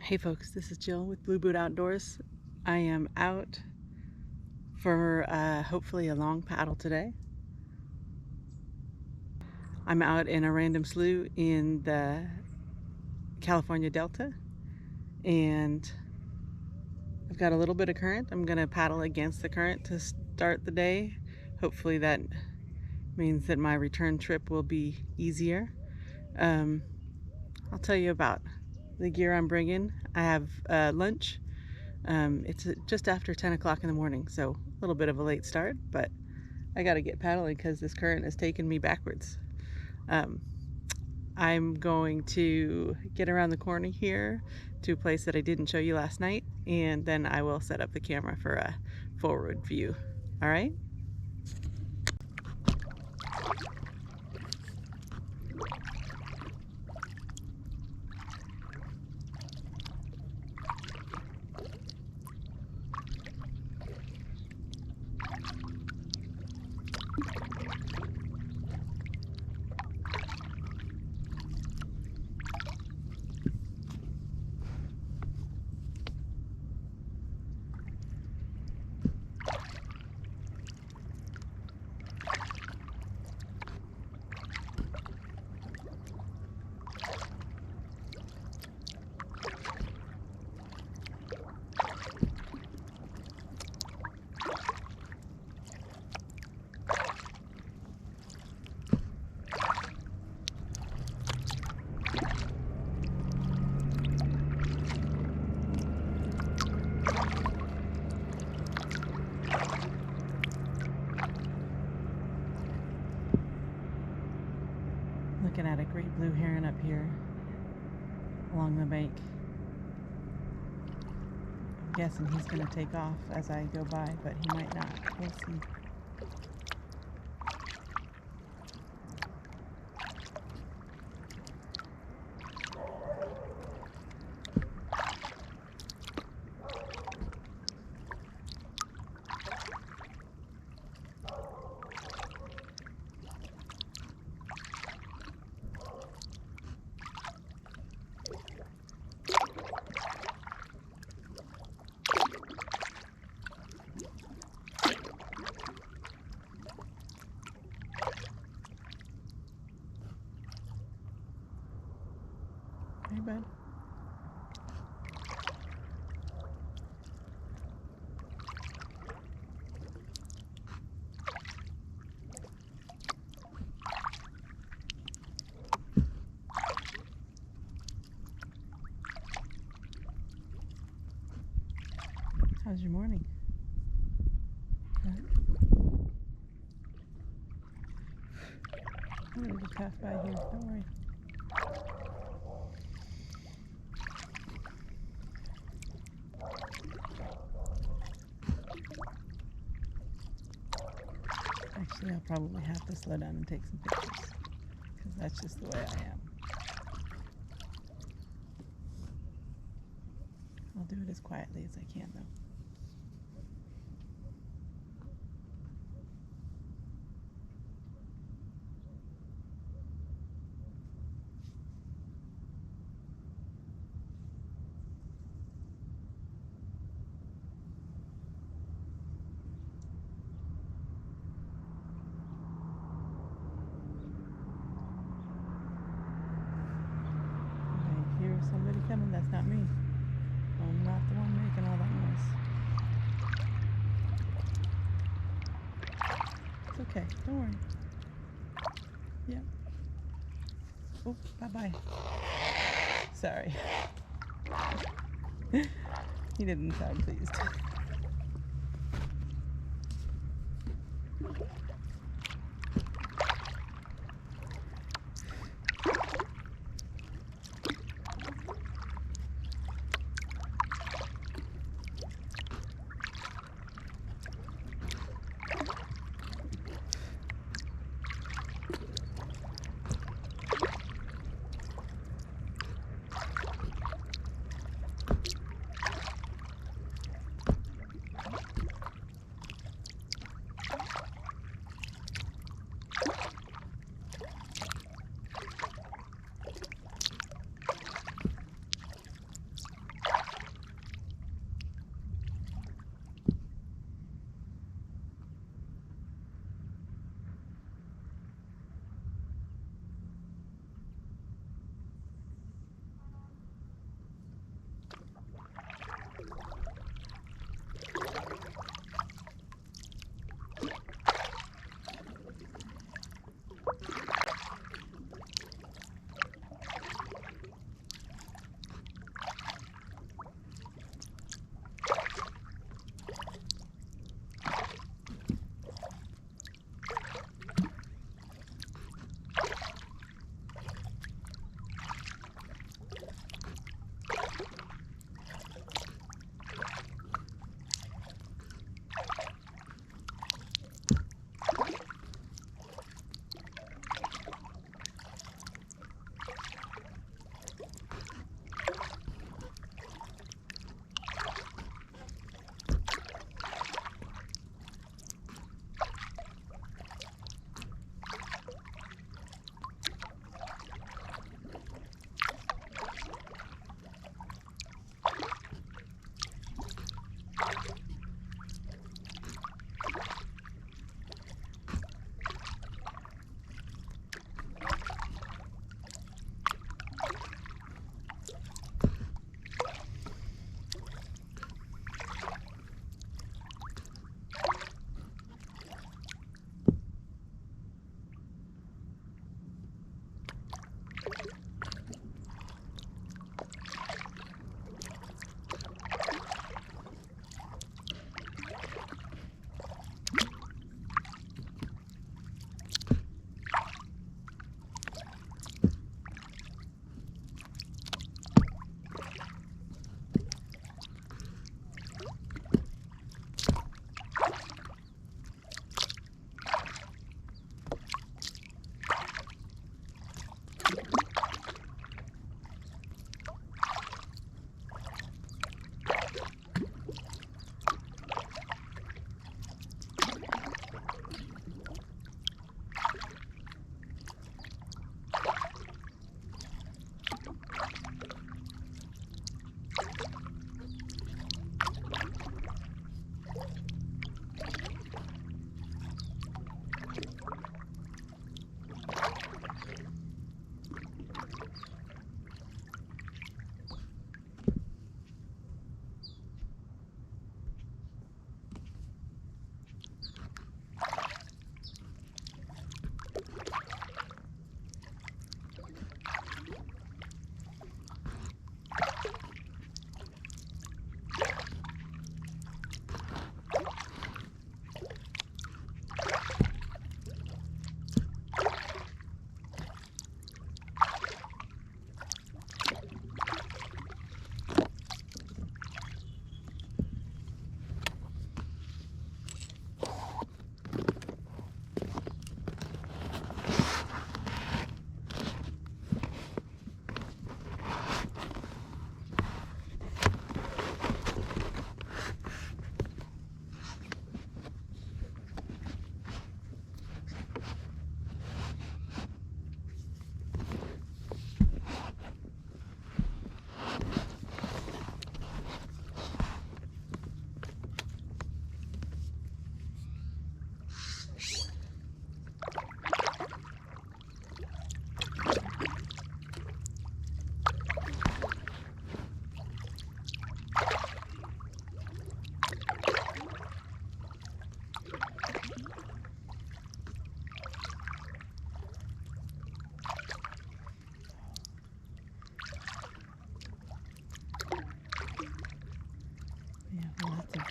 Hey folks, this is Jill with Blue Boot Outdoors. I am out for hopefully a long paddle today. I'm out in a random slough in the California Delta, and I've got a little bit of current. I'm going to paddle against the current to start the day. Hopefully that means that my return trip will be easier. I'll tell you about the gear I'm bringing. I have lunch. It's just after 10 o'clock in the morning, so a little bit of a late start, but I got to get paddling because this current has taken me backwards. I'm going to get around the corner here to a place that I didn't show you last night, and then I will set up the camera for a forward view. All right? Looking at a great blue heron up here along the bank. I'm guessing he's going to take off as I go by, but he might not. We'll see. Hey, bud. How's your morning? I'm going to just pass by here. Don't worry. Actually, I'll probably have to slow down and take some pictures because that's just the way I am. I'll do it as quietly as I can, though. I hear somebody coming. That's not me. I'm not the one making all that noise. It's okay. Don't worry. Yep. Oh, bye-bye. Sorry. He didn't sound pleased.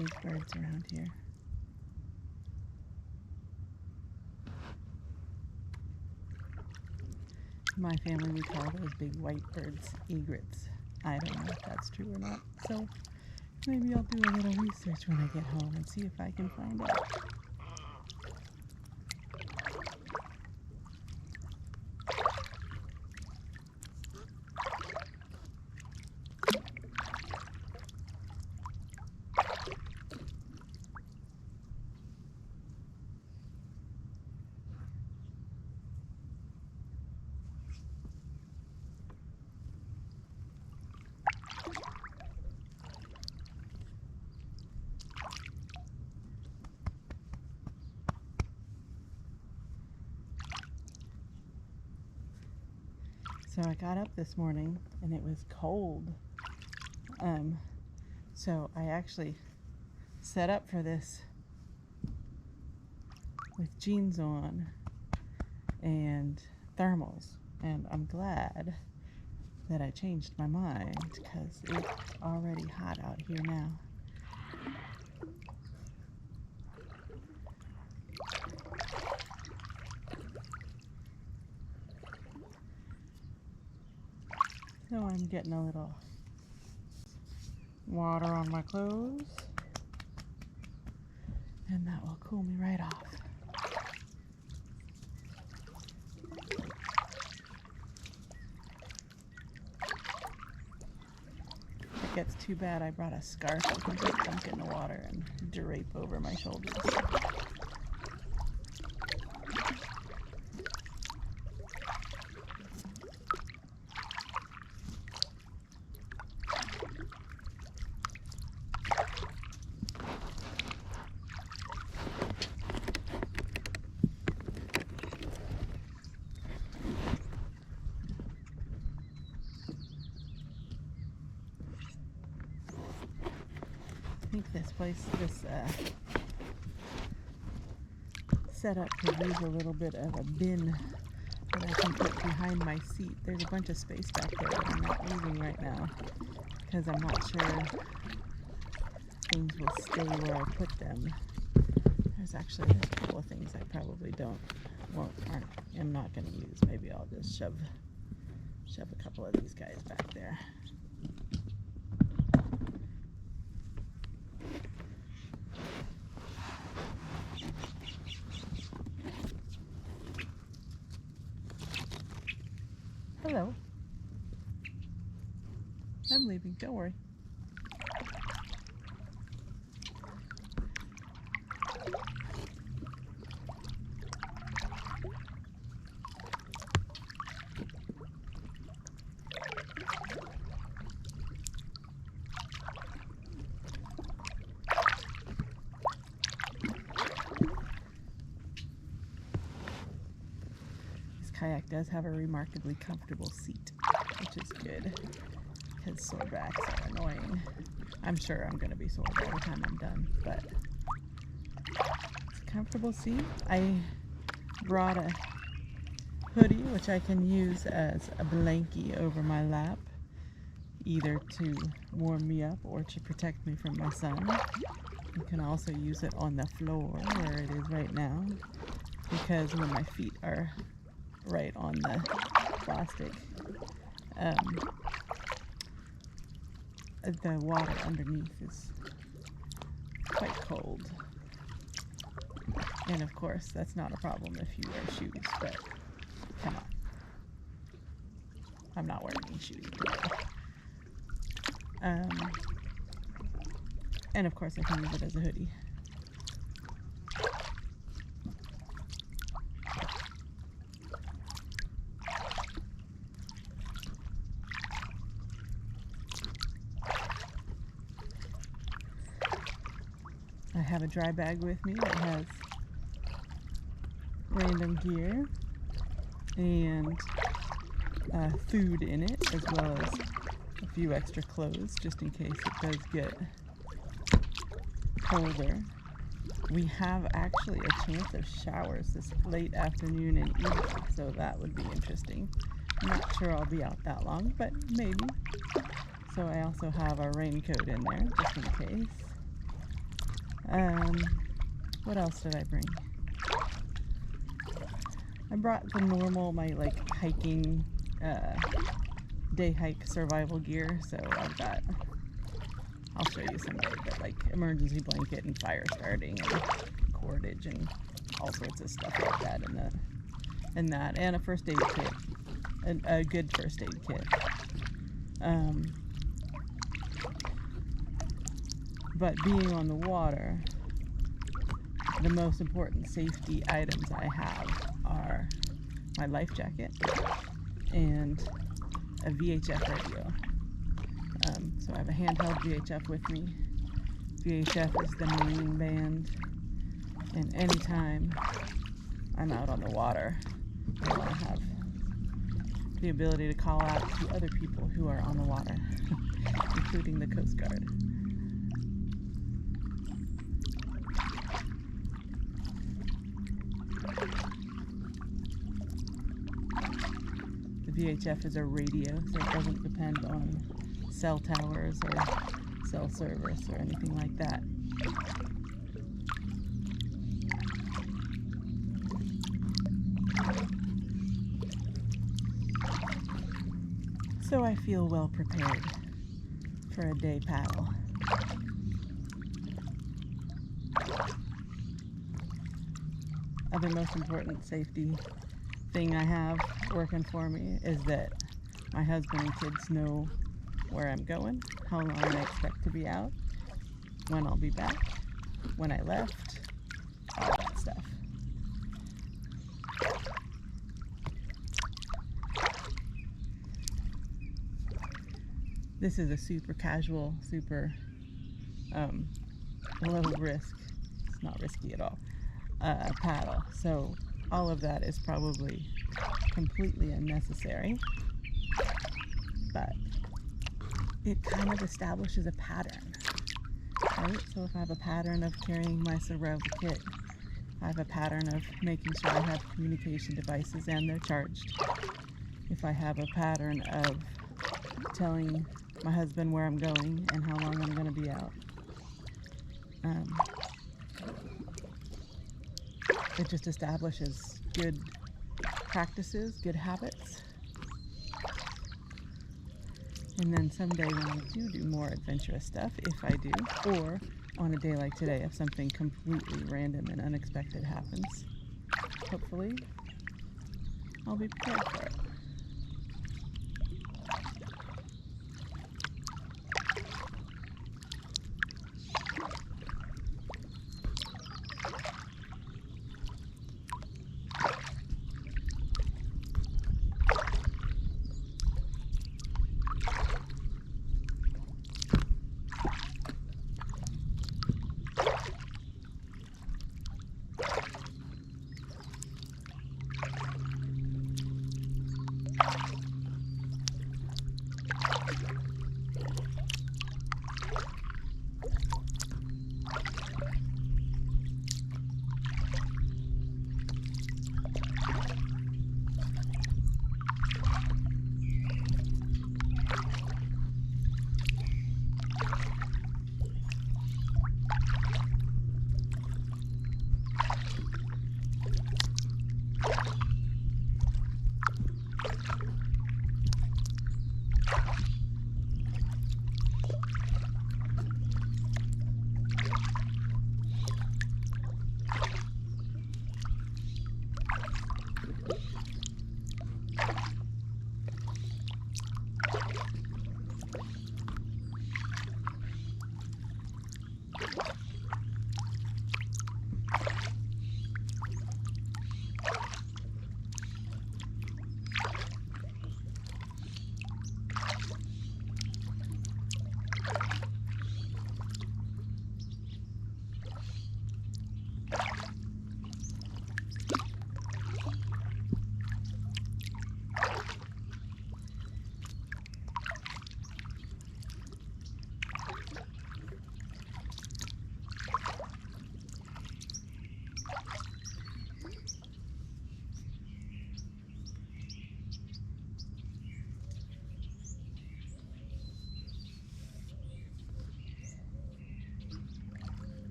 big birds around here. In my family, we call those big white birds egrets. I don't know if that's true or not, so maybe I'll do a little research when I get home and see if I can find out. So I got up this morning and it was cold. So I actually set up for this with jeans on and thermals. And I'm glad that I changed my mind because it's already hot out here now. So I'm getting a little water on my clothes, and that will cool me right off. If it gets too bad, I brought a scarf I can just dunk in the water and drape over my shoulders. I think this setup could use a little bit of a bin that I can put behind my seat. There's a bunch of space back there that I'm not using right now because I'm not sure things will stay where I put them. There's a couple of things I probably am not going to use. Maybe I'll just shove a couple of these guys back there. Hello. I'm leaving, don't worry. Kayak does have a remarkably comfortable seat, which is good because sore backs are annoying. I'm sure I'm going to be sore by the time I'm done, but it's a comfortable seat. I brought a hoodie, which I can use as a blankie over my lap, either to warm me up or to protect me from my sun. You can also use it on the floor where it is right now, because when my feet are right on the plastic, the water underneath is quite cold. And of course, that's not a problem if you wear shoes, but come on. I'm not wearing any shoes today. And of course, I can use it as a hoodie. I have a dry bag with me that has random gear and food in it, as well as a few extra clothes just in case it does get colder. We have actually a chance of showers this late afternoon and evening, so that would be interesting. I'm not sure I'll be out that long, but maybe. So I also have a raincoat in there just in case. What else did I bring? I brought the normal, my like hiking, day hike survival gear. So I've got, I'll show you someday, but like emergency blanket and fire starting and cordage and all sorts of stuff like that and a first aid kit, a good first aid kit. But being on the water, the most important safety items I have are my life jacket and a VHF radio. So I have a handheld VHF with me. VHF is the Marine band, and anytime I'm out on the water, I want to have the ability to call out to other people who are on the water, including the Coast Guard. The VHF is a radio, so it doesn't depend on cell towers or cell service or anything like that. So I feel well prepared for a day paddle. Other most important safety thing I have working for me is that my husband and kids know where I'm going, how long I expect to be out, when I'll be back, when I left, all that stuff. This is a super casual, super low risk, it's not risky at all, paddle. So all of that is probably completely unnecessary, but it kind of establishes a pattern, right? So if I have a pattern of carrying my survival kit, I have a pattern of making sure I have communication devices and they're charged. If I have a pattern of telling my husband where I'm going and how long I'm going to be out, it just establishes good practices, good habits. And then someday when I do more adventurous stuff, if I do, or on a day like today, if something completely random and unexpected happens, hopefully I'll be prepared for it.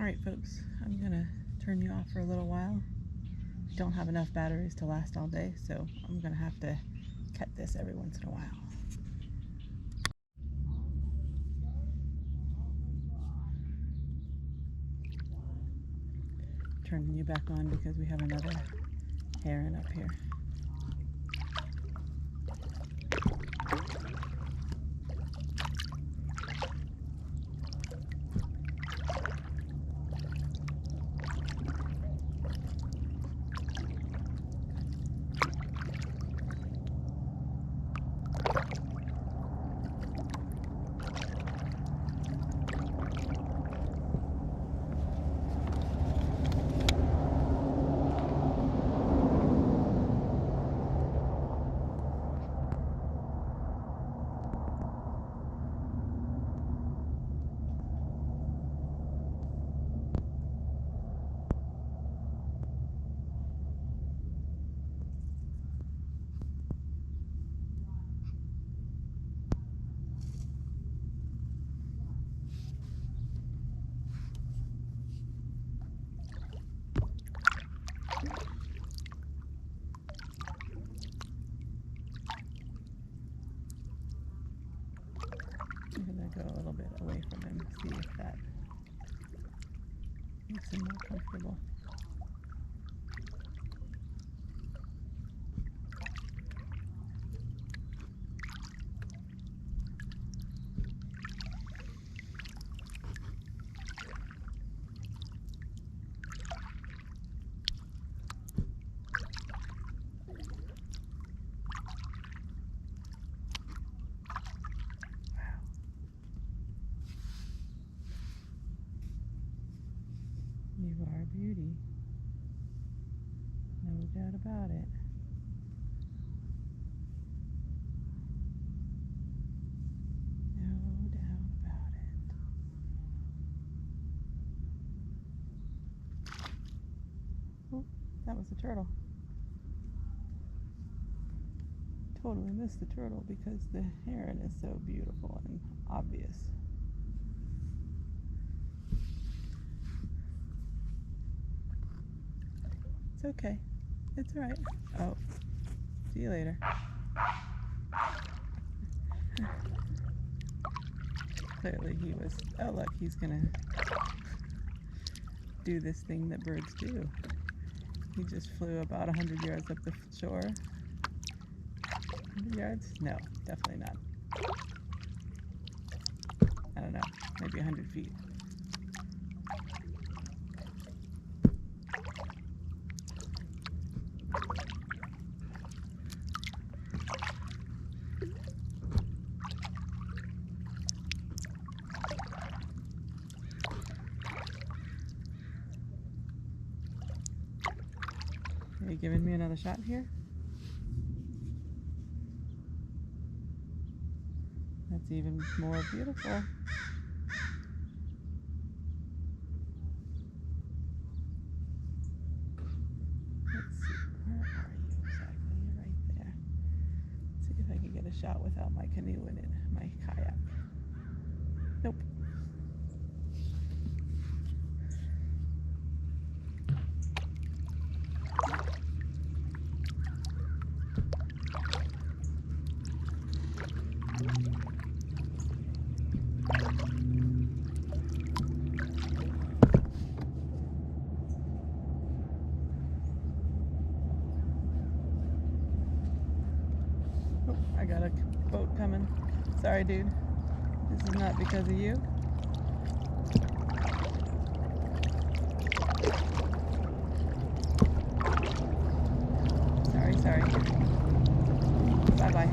Alright folks, I'm gonna turn you off for a little while. I don't have enough batteries to last all day, so I'm gonna have to cut this every once in a while. Turning you back on because we have another heron up here. I'm gonna go a little bit away from him, see if that makes him more comfortable. You are a beauty. No doubt about it. No doubt about it. Oh, that was the turtle. Totally missed the turtle because the heron is so beautiful and obvious. It's okay. It's alright. Oh, see you later. Clearly he was, oh look, he's gonna do this thing that birds do. He just flew about 100 yards up the shore. 100 yards? No, definitely not. I don't know, maybe 100 feet. Are you giving me another shot here? That's even more beautiful. Let's see, where are you exactly? You're right there. Let's see if I can get a shot without my canoe in it, my kayak. Nope. Oh, I got a boat coming. Sorry, dude. This is not because of you. Sorry. Bye-bye.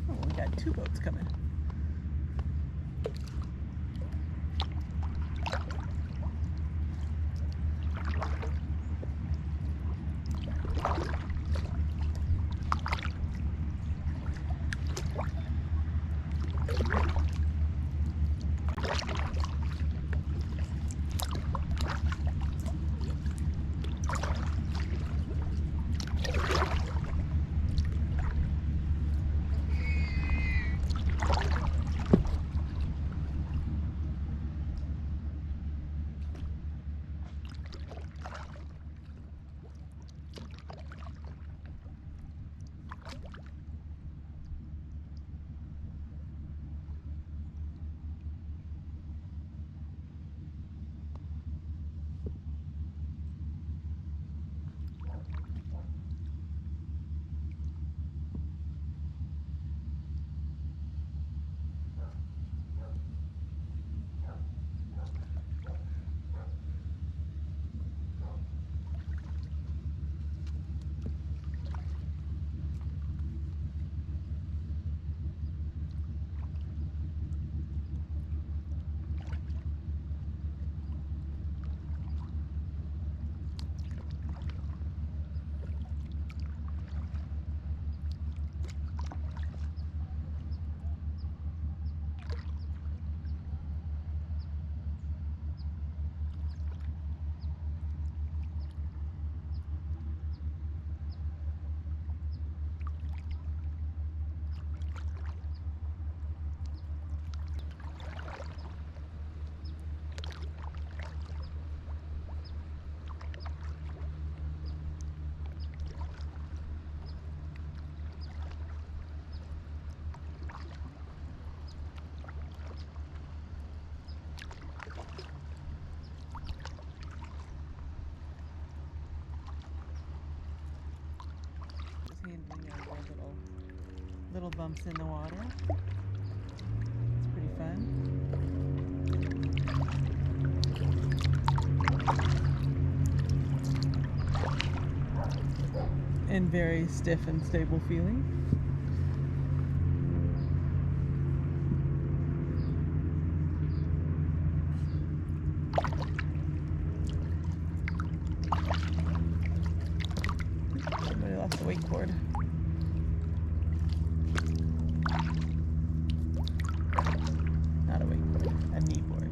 Oh, we got two boats coming. Handling our little bumps in the water. It's pretty fun. And very stiff and stable feeling. Somebody lost the wakeboard. Not a wakeboard, a kneeboard.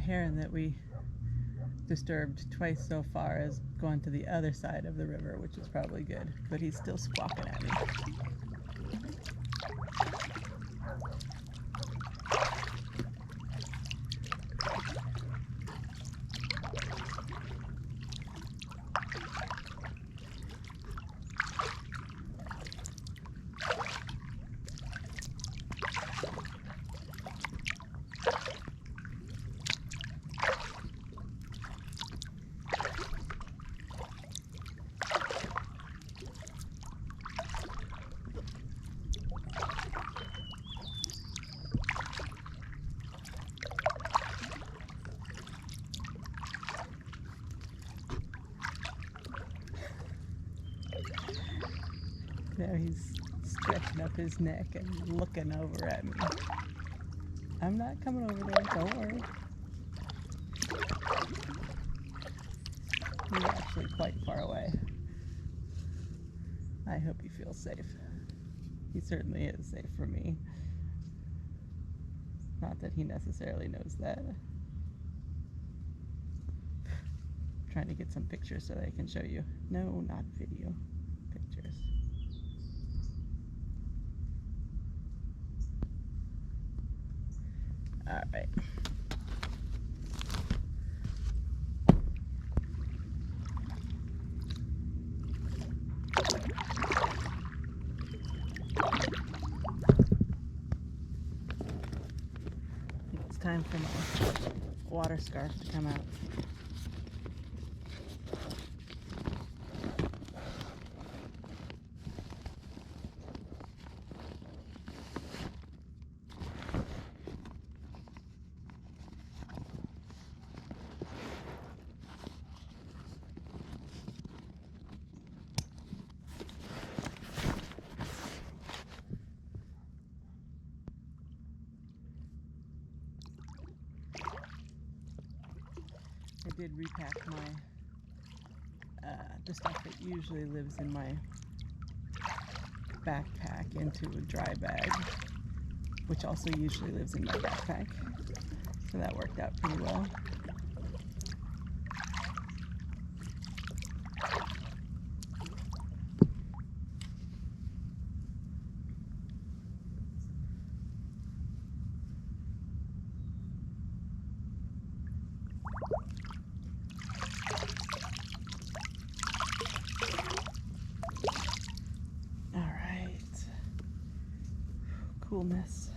Heron that we disturbed twice so far has gone to the other side of the river, which is probably good, but he's still squawking at me. Now he's stretching up his neck and looking over at me. I'm not coming over there, don't worry. He's actually quite far away. I hope he feels safe. He certainly is safe for me. Not that he necessarily knows that. I'm trying to get some pictures so that I can show you. No, not video. Pictures. All right. It's time for my water scarf to come out. I did repack my the stuff that usually lives in my backpack into a dry bag, which also usually lives in my backpack. So that worked out pretty well. Coolness.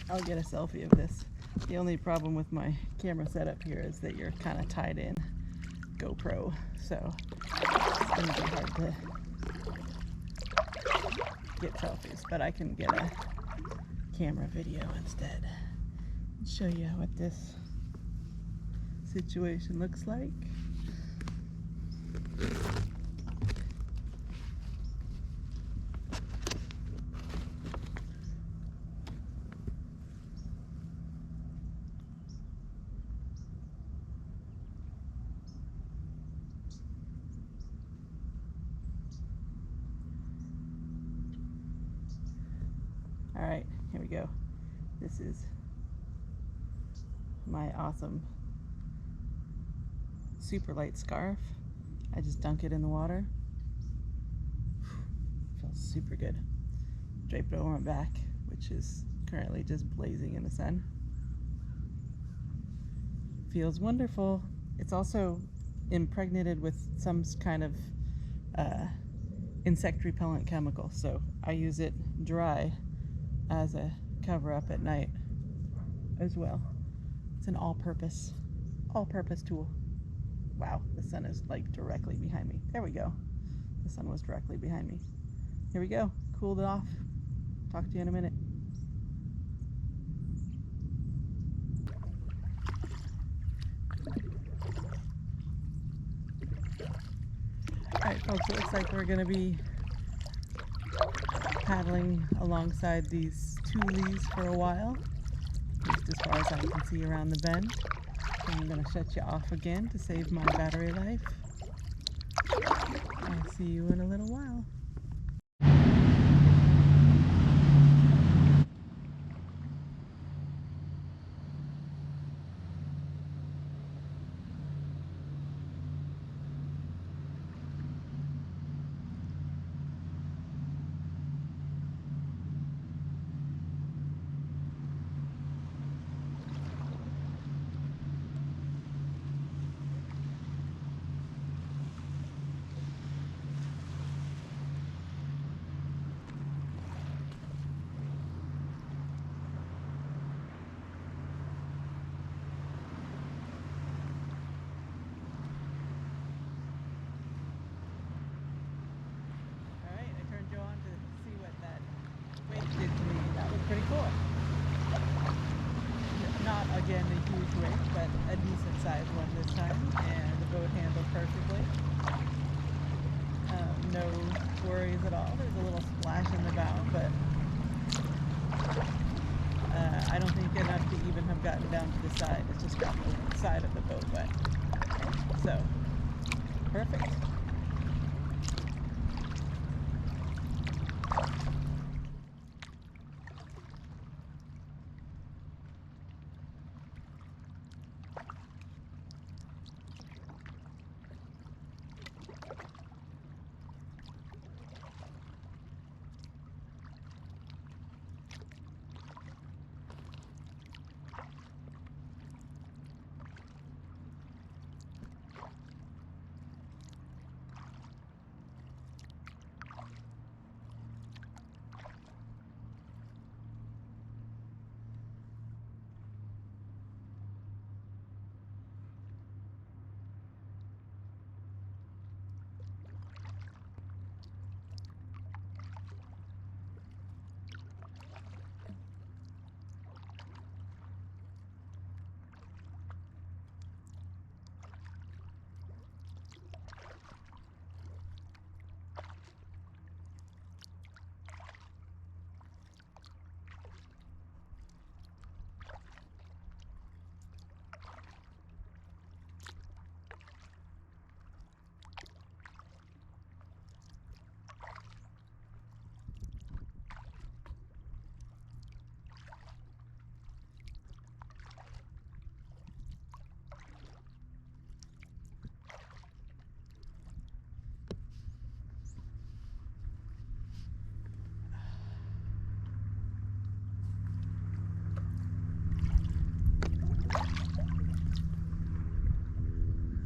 I'll get a selfie of this. The only problem with my camera setup here is that you're kind of tied in GoPro, so it's going to be hard to get selfies, but I can get a camera video instead and show you what this situation looks like. All right, here we go. This is my awesome super light scarf. I just dunk it in the water super good. Drape it over my back, which is currently just blazing in the sun. Feels wonderful. It's also impregnated with some kind of insect repellent chemical, so I use it dry as a cover up at night as well. It's an all-purpose tool. Wow, the sun is like directly behind me. There we go. The sun was directly behind me. Here we go. Cooled it off. Talk to you in a minute. Alright folks, it looks like we're going to be paddling alongside these tules for a while, just as far as I can see around the bend. So I'm going to shut you off again to save my battery life. I'll see you in a little while. Pretty cool. Not again a huge wave, but a decent sized one this time, and the boat handled perfectly. No worries at all. There's a little splash in the bow, but I don't think enough to even have gotten down to the side. It's just got the side of the boat wet. So, perfect.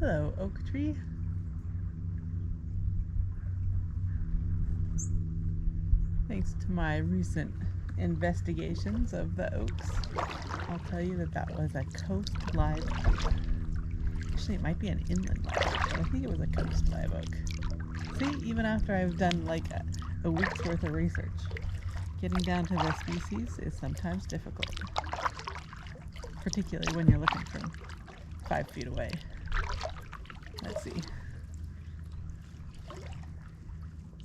Hello, oak tree. Thanks to my recent investigations of the oaks, I'll tell you that that was a coast live oak. Actually, it might be an inland live oak, but I think it was a coast live oak. See, even after I've done like a week's worth of research, getting down to the species is sometimes difficult, particularly when you're looking from 5 feet away. Let's see.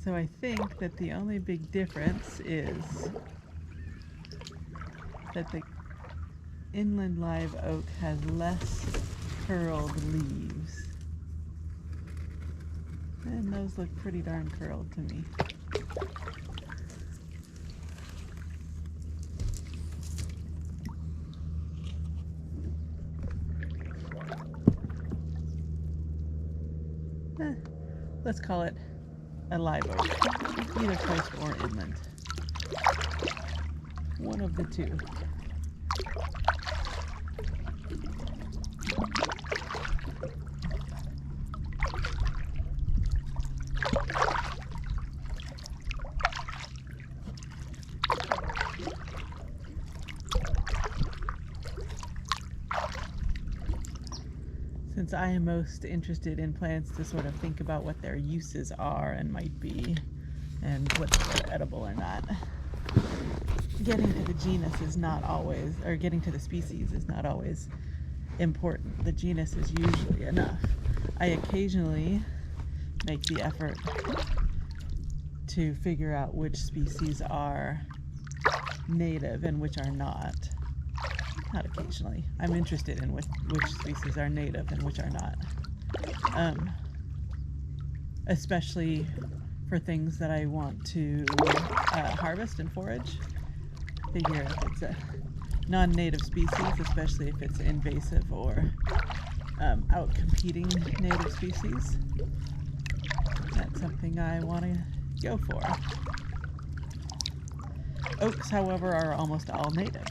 So I think that the only big difference is that the inland live oak has less curled leaves. And those look pretty darn curled to me. Let's call it a live oak, either coast or inland. One of the two. Since I am most interested in plants to sort of think about what their uses are and might be, and whether they're edible or not, getting to the genus is not always, or getting to the species is not always important. The genus is usually enough. I occasionally make the effort to figure out which species are native and which are not. Not occasionally. I'm interested in which species are native and which are not. Especially for things that I want to harvest and forage. Figure if it's a non-native species, especially if it's invasive or out-competing native species. That's something I want to go for. Oaks, however, are almost all native.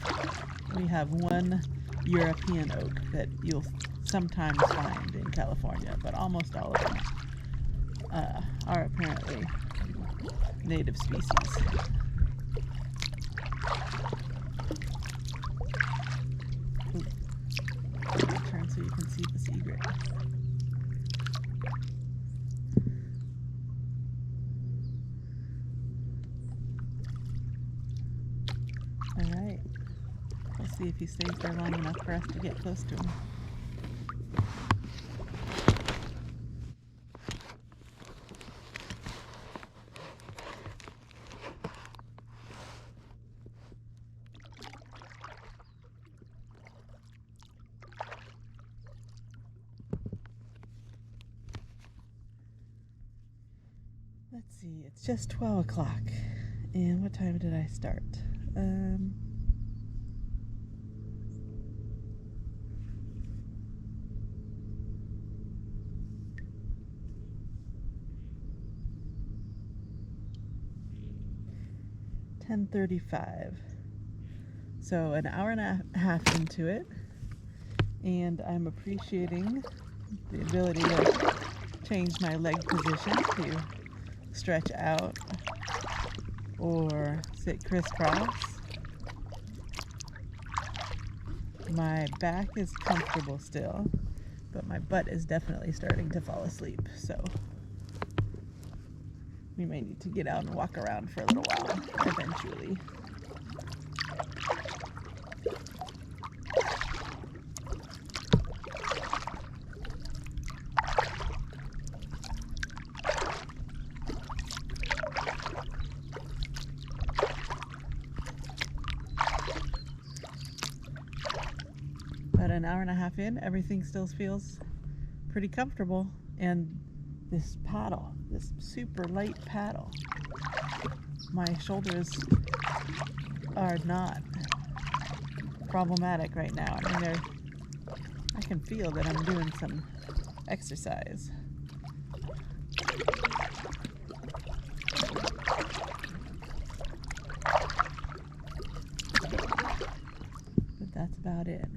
We have one European oak that you'll sometimes find in California, but almost all of them are apparently native species. Ooh. Turn so you can see this egret. All right. We'll see if he stays there long enough for us to get close to him. Let's see, it's just 12 o'clock. And what time did I start? 10:35. So an hour and a half into it, and I'm appreciating the ability to change my leg position to stretch out or sit crisscross. My back is comfortable still, but my butt is definitely starting to fall asleep, so we may need to get out and walk around for a little while eventually. But an hour and a half in, everything still feels pretty comfortable, and this paddle, this super light paddle, my shoulders are not problematic right now. I mean, I can feel that I'm doing some exercise. But that's about it.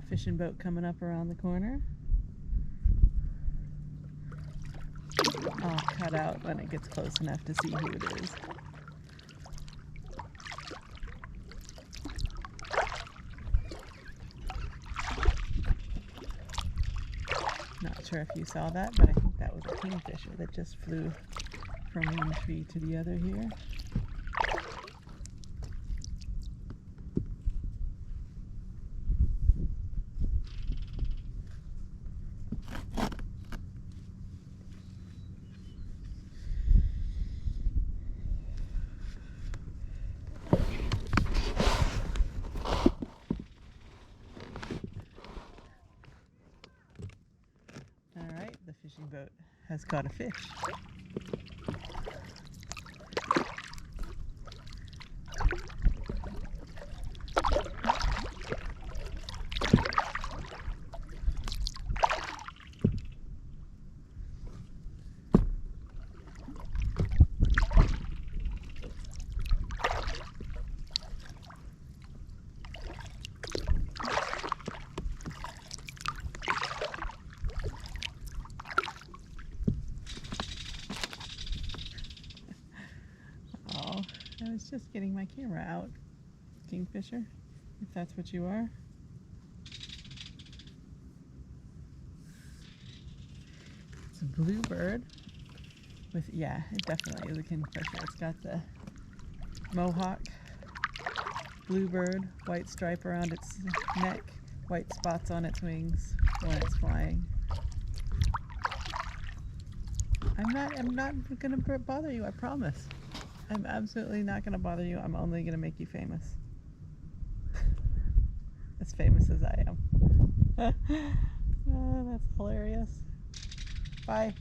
Fishing boat coming up around the corner. I'll cut out when it gets close enough to see who it is. Not sure if you saw that, but I think that was a kingfisher that just flew from one tree to the other here. Fishing has caught a fish. I was just getting my camera out, Kingfisher, if that's what you are. It's a bluebird with, yeah, it definitely is a kingfisher. It's got the mohawk, bluebird, white stripe around its neck, white spots on its wings when it's flying. I'm not gonna bother you, I promise. I'm absolutely not going to bother you. I'm only going to make you famous. As famous as I am. Oh, that's hilarious. Bye.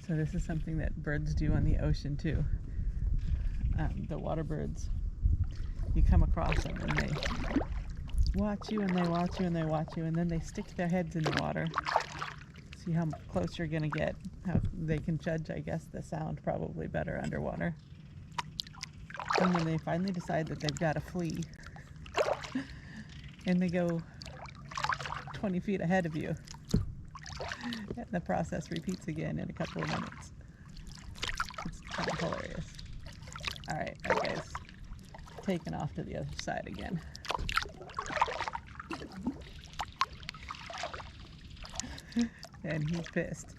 So this is something that birds do on the ocean too. The water birds. You come across them and they watch you and they watch you and they watch you, and then they stick their heads in the water. See how close you're gonna get. How they can judge, I guess, the sound probably better underwater. And then they finally decide that they've got to flee. And they go 20 feet ahead of you. And the process repeats again in a couple of minutes. It's kind of hilarious. Alright, that guy's taken off to the other side again. And he's pissed.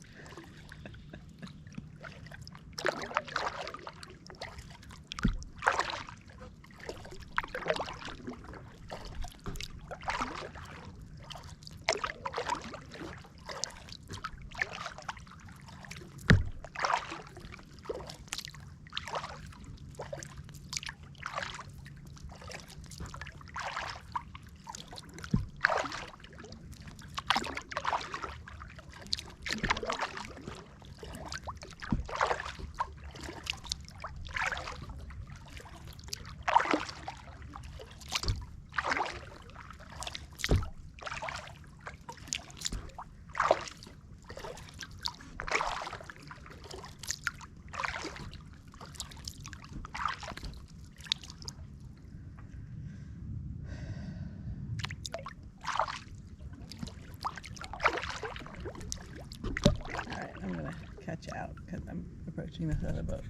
Catch out because I'm approaching this other boat.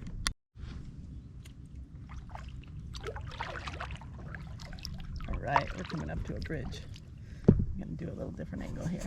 Alright, we're coming up to a bridge. I'm going to do a little different angle here.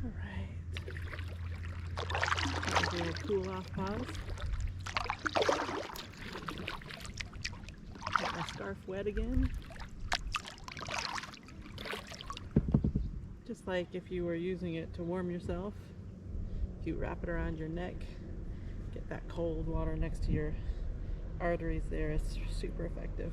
Alright. Do a cool off pause. scarf wet again. Just like if you were using it to warm yourself, if you wrap it around your neck, get that cold water next to your arteries there, it's super effective.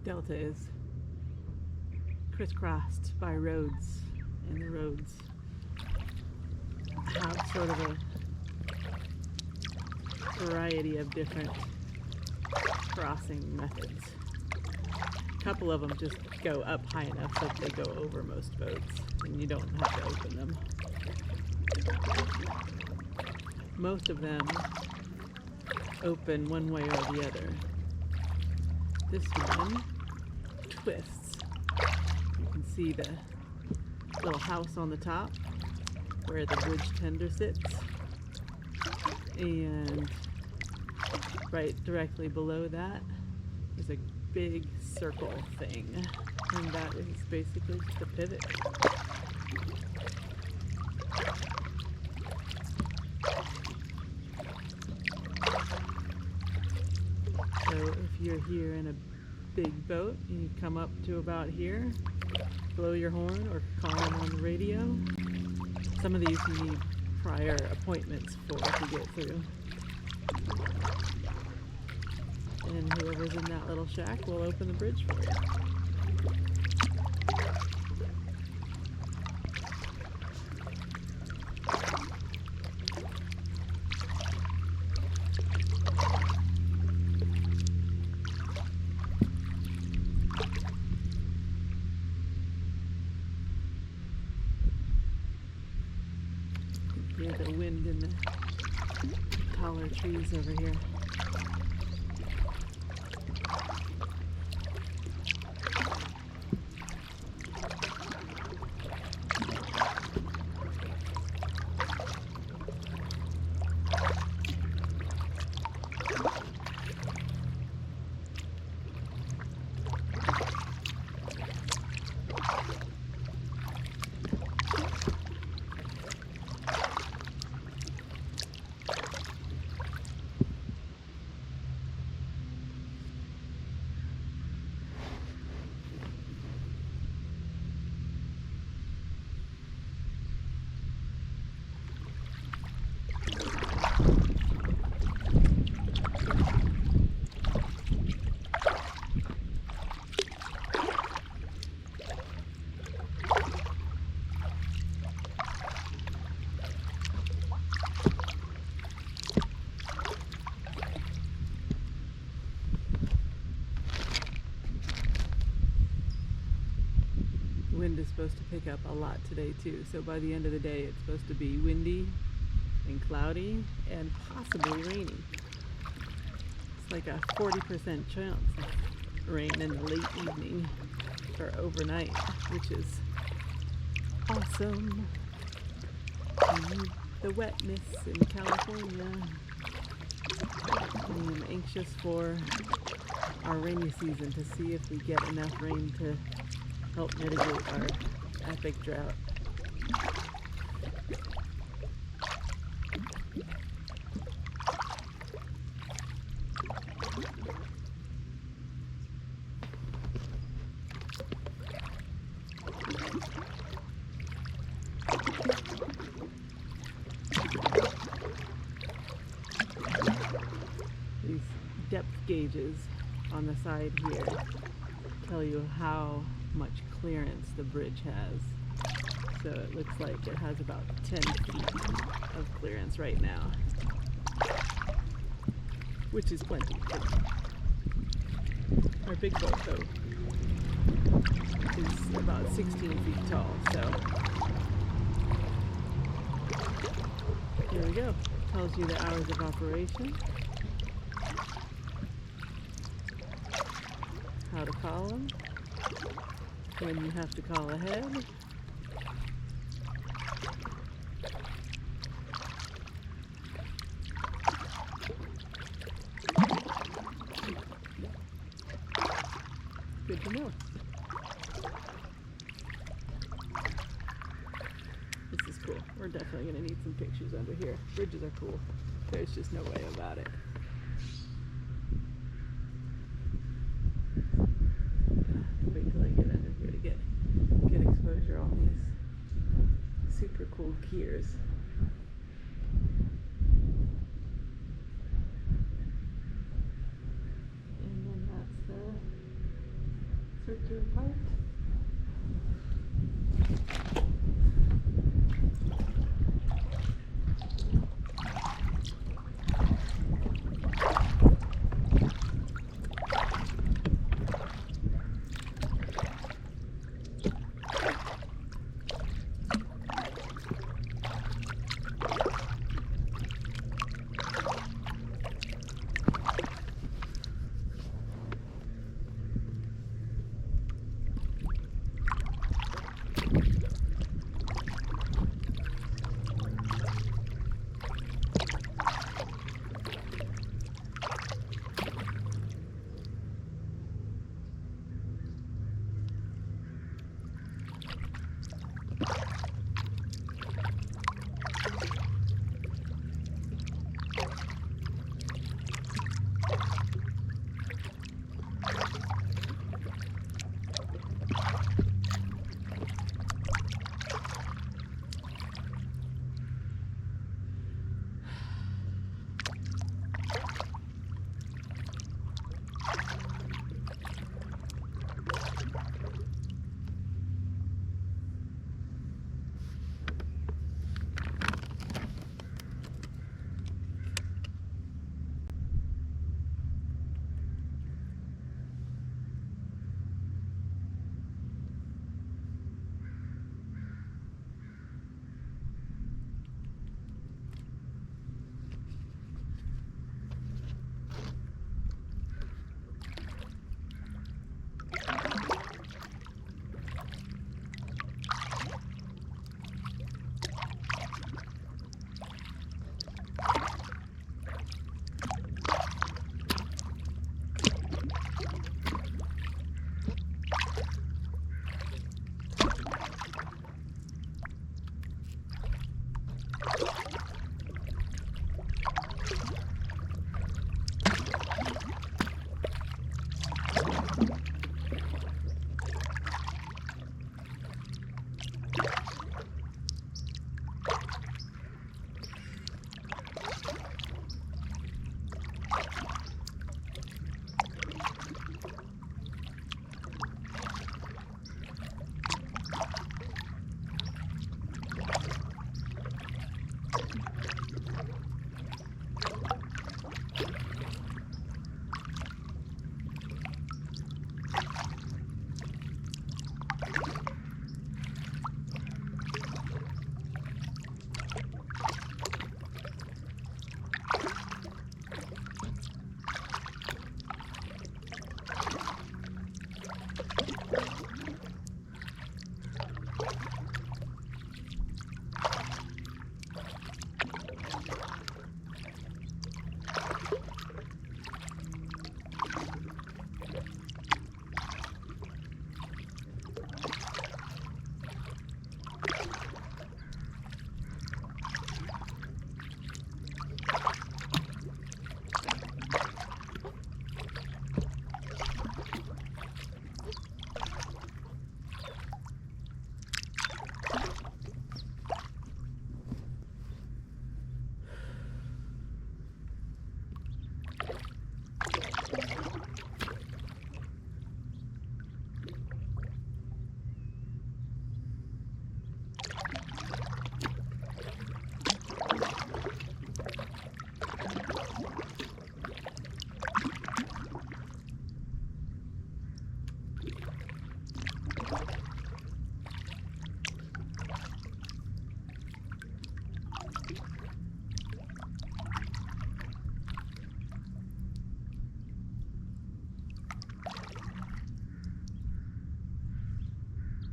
Delta is crisscrossed by roads, and the roads have sort of a variety of different crossing methods. A couple of them just go up high enough so that they go over most boats and you don't have to open them. Most of them open one way or the other. This one twists. You can see the little house on the top where the bridge tender sits, and right directly below that is a big circle thing, and that is basically just a pivot. So if you're here in a big boat and you come up to about here, blow your horn or call them on the radio. Some of these you need prior appointments for to get through. And whoever's in that little shack will open the bridge for you. Hear the wind in the taller trees over here. Wind is supposed to pick up a lot today too, so by the end of the day it's supposed to be windy and cloudy and possibly rainy. It's like a 40% chance of rain in the late evening or overnight, which is awesome. We need the wetness in California. I'm anxious for our rainy season to see if we get enough rain to help mitigate our epic drought. gauges on the side here tell you how much clearance the bridge has. So it looks like it has about 10 feet of clearance right now, which is plenty. Our big boat, though, is about 16 feet tall, so here we go. Tells you the hours of operation, how to call them, when you have to call ahead. Good to know. This is cool. We're definitely going to need some pictures under here. Bridges are cool. There's just no way about it. Wait till I get under here to get exposure on these super cool gears. And then that's the circular part.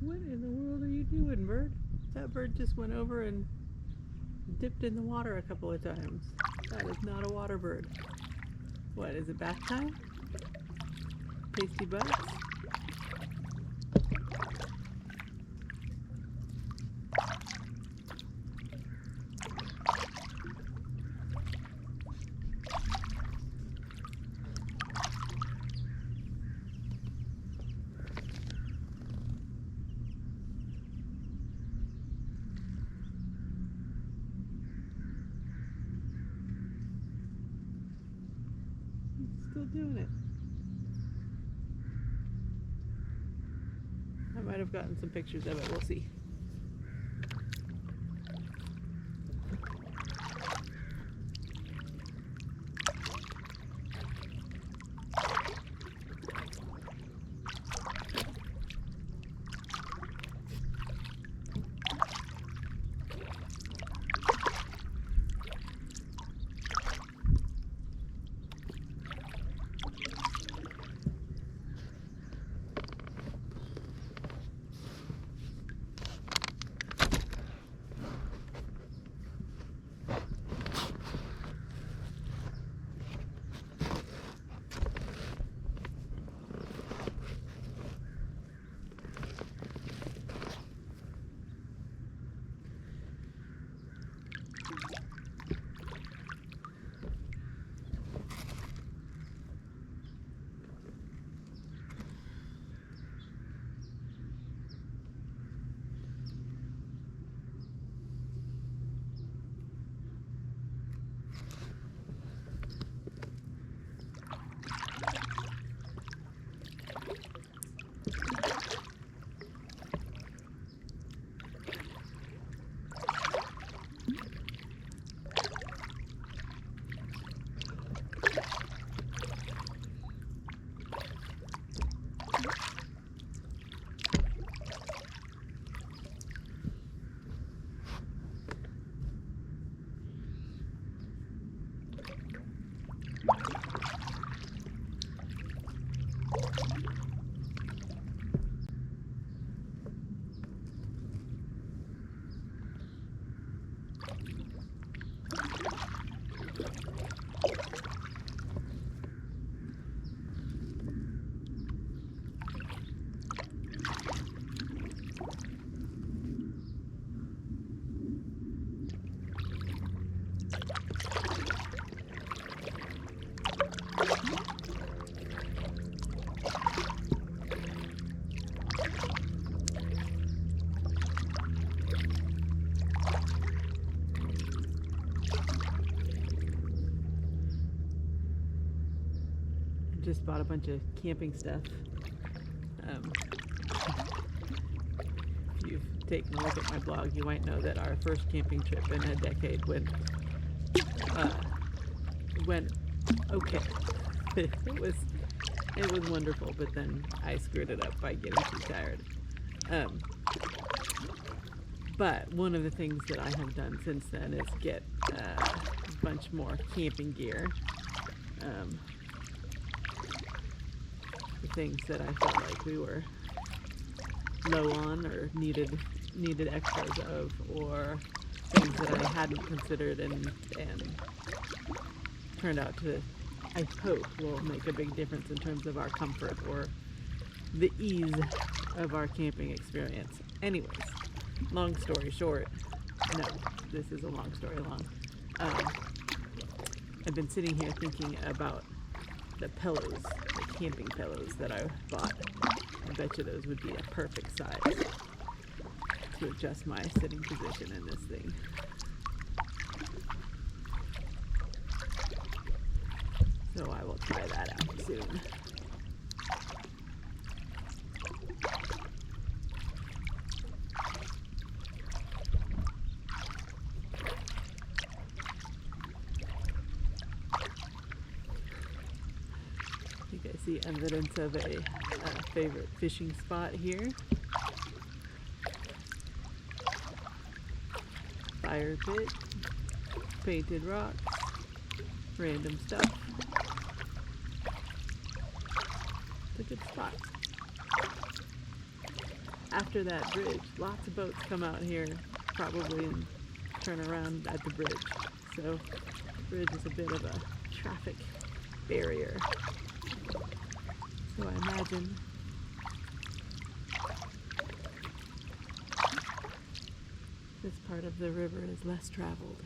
What in the world are you doing, bird? That bird just went over and dipped in the water a couple of times. That is not a water bird. What, is it bath time? Tasty butts? Still doing it. I might have gotten some pictures of it, we'll see. Just bought a bunch of camping stuff. If you've taken a look at my blog, you might know that our first camping trip in a decade went okay. It was wonderful, but then I screwed it up by getting too tired. But one of the things that I have done since then is get a bunch more camping gear. The things that I felt like we were low on or needed extras of, or things that I hadn't considered and turned out to, I hope, will make a big difference in terms of our comfort or the ease of our camping experience. Anyways, long story short, no, this is a long story long. I've been sitting here thinking about the pillows, the camping pillows that I bought. I bet you those would be a perfect size to adjust my sitting position in this thing. So I will try that out soon. I see evidence of a favorite fishing spot here. Fire pit, painted rocks, random stuff. It's a good spot. after that bridge, lots of boats come out here probably and turn around at the bridge. So the bridge is a bit of a traffic barrier. So I imagine this part of the river is less traveled.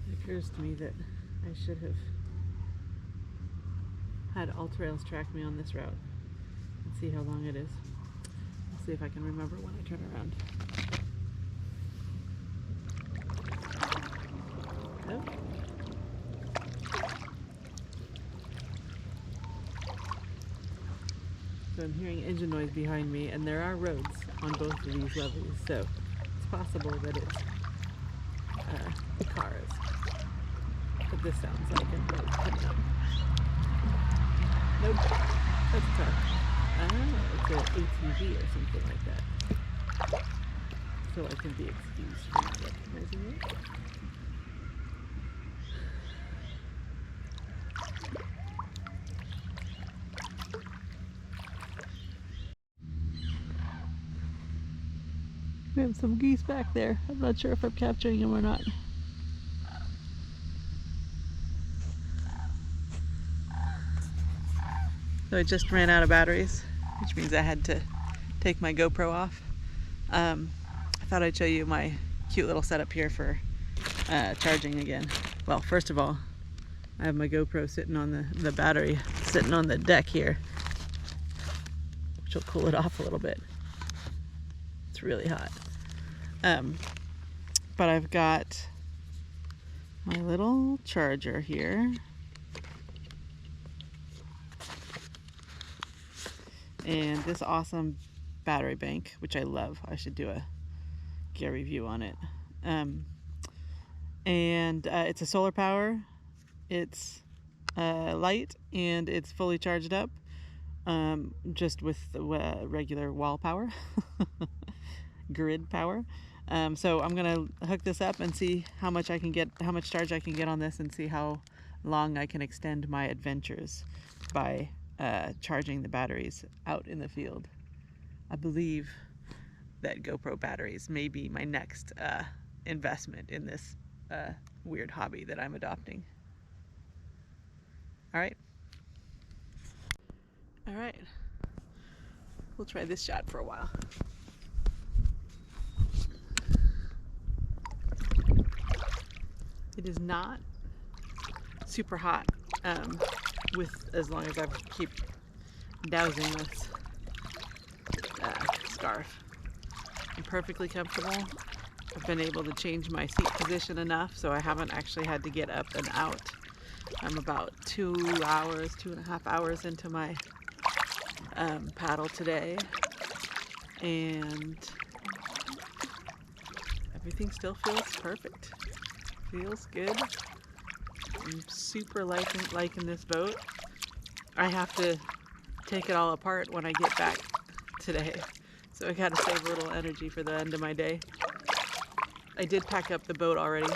It occurs to me that I should have had AllTrails track me on this route and see how long it is. I'll see if I can remember when I turn around. Oh. So I'm hearing engine noise behind me, and there are roads on both of these levees, so it's possible that it's cars. But this sounds like a boat coming up. Nope, that's a car. It's an ATV or something like that. So I can be excused for not recognizing it. We have some geese back there. I'm not sure if I'm capturing them or not. So I just ran out of batteries, which means I had to take my GoPro off. I thought I'd show you my cute little setup here for charging again. Well, first of all, I have my GoPro sitting on the battery sitting on the deck here, which will cool it off a little bit. It's really hot. But I've got my little charger here. And this awesome battery bank, which I love. I should do a gear review on it. It's a solar power. It's light and it's fully charged up, just with the regular wall power, grid power. So I'm gonna hook this up and see how much charge I can get on this, and see how long I can extend my adventures by charging the batteries out in the field. I believe that GoPro batteries may be my next investment in this weird hobby that I'm adopting. All right, we'll try this shot for a while. It is not super hot, as long as I keep dousing this scarf. I'm perfectly comfortable. I've been able to change my seat position enough so I haven't actually had to get up and out. I'm about 2.5 hours into my paddle today, and everything still feels perfect. Feels good. I'm super liking this boat. I have to take it all apart when I get back today, so I gotta save a little energy for the end of my day. I did pack up the boat already,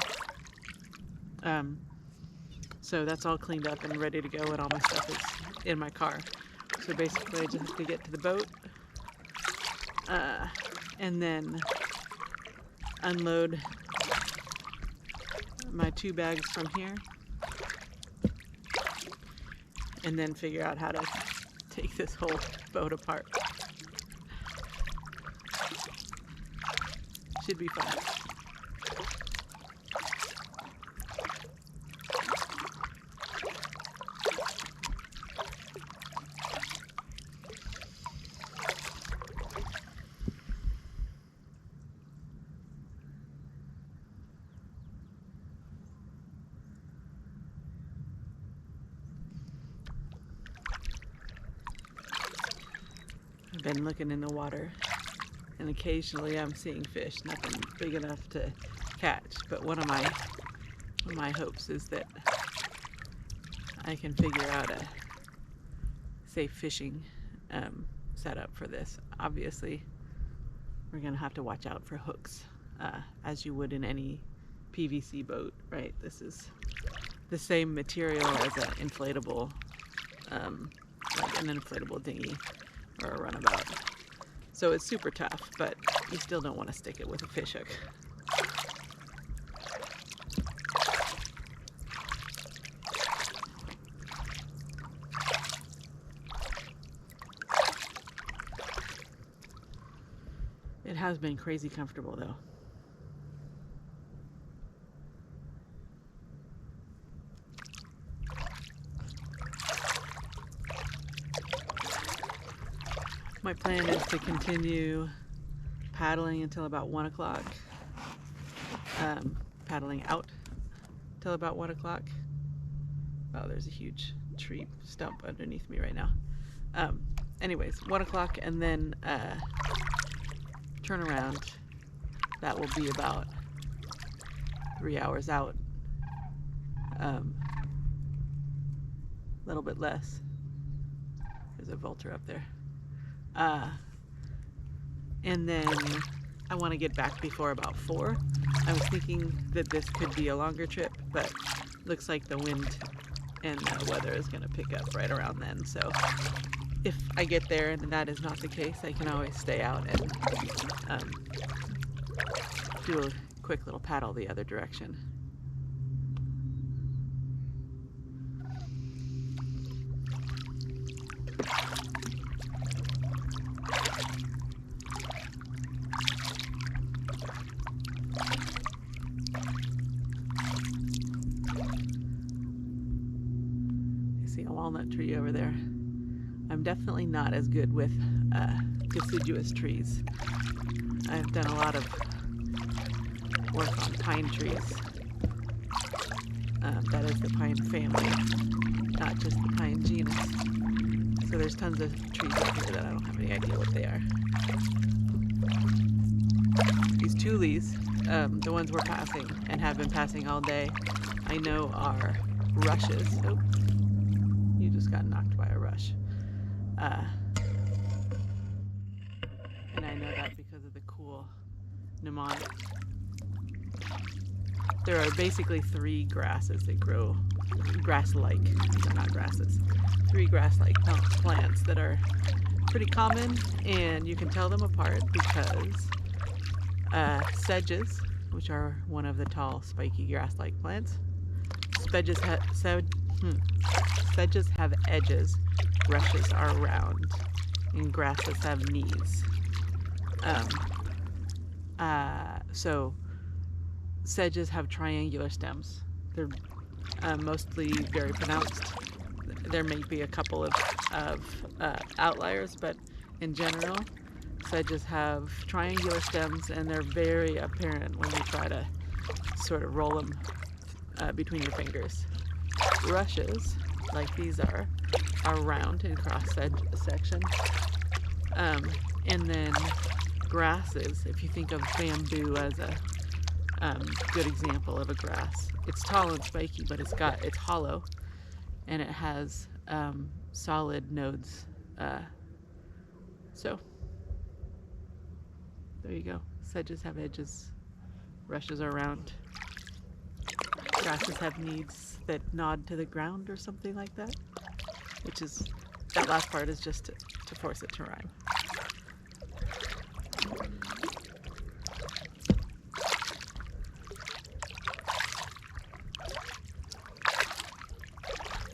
so that's all cleaned up and ready to go, and all my stuff is in my car. So basically I just have to get to the boat and then unload my 2 bags from here, and then figure out how to take this whole boat apart. Should be fun. I've been looking in the water, and occasionally I'm seeing fish, nothing big enough to catch, but one of my hopes is that I can figure out a safe fishing setup for this. Obviously, we're gonna have to watch out for hooks, as you would in any PVC boat, right? This is the same material as an inflatable, like an inflatable dinghy or a runabout. So it's super tough, but you still don't want to stick it with a fish hook. It has been crazy comfortable though. My plan is to continue paddling until about 1 o'clock, paddling out till about 1 o'clock. Oh, there's a huge tree stump underneath me right now. Anyways, 1 o'clock, and then turn around. That will be about 3 hours out. A little bit less. There's a vulture up there. And then I want to get back before about 4. I was thinking that this could be a longer trip, but looks like the wind and the weather is going to pick up right around then. So if I get there and that is not the case, I can always stay out and do a quick little paddle the other direction. A walnut tree over there. I'm definitely not as good with deciduous trees. I've done a lot of work on pine trees. That is the pine family, not just the pine genus. So there's tons of trees up here that I don't have any idea what they are. These tules, the ones we're passing and have been passing all day, I know are rushes. Oh. You just got knocked by a rush. And I know that because of the cool mnemonic. There are basically 3 grasses that grow, grass-like, they're not grasses, 3 grass-like plants that are pretty common, and you can tell them apart because sedges, which are one of the tall, spiky grass-like plants, sedges have edges, rushes are round, and grasses have knees. So sedges have triangular stems. They're mostly very pronounced. There may be a couple of outliers, but in general, sedges have triangular stems, and they're very apparent when you try to sort of roll them between your fingers. Rushes, like these are round in cross section. And then grasses, if you think of bamboo as a good example of a grass, it's tall and spiky, but it's hollow, and it has solid nodes. So there you go. Sedges have edges, rushes are round. Grasses have knees that nod to the ground or something like that, which is, that last part is just to force it to rhyme.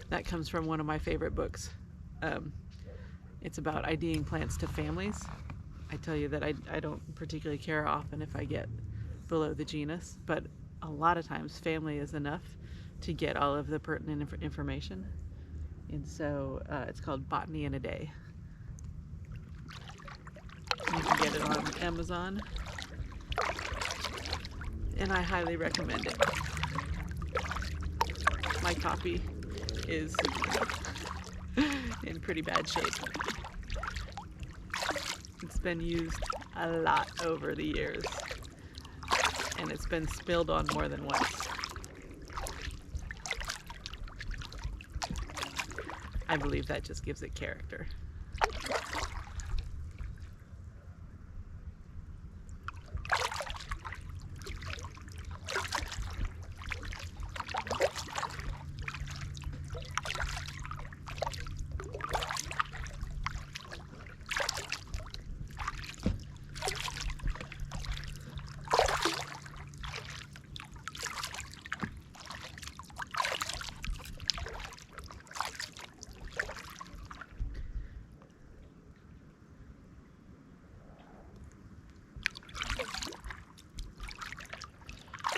That comes from one of my favorite books. It's about IDing plants to families. I tell you that I don't particularly care often if I get below the genus, but a lot of times family is enough to get all of the pertinent information. And so it's called Botany in a Day. You can get it on Amazon, and I highly recommend it. My copy is in pretty bad shape. It's been used a lot over the years, and it's been spilled on more than once. I believe that just gives it character.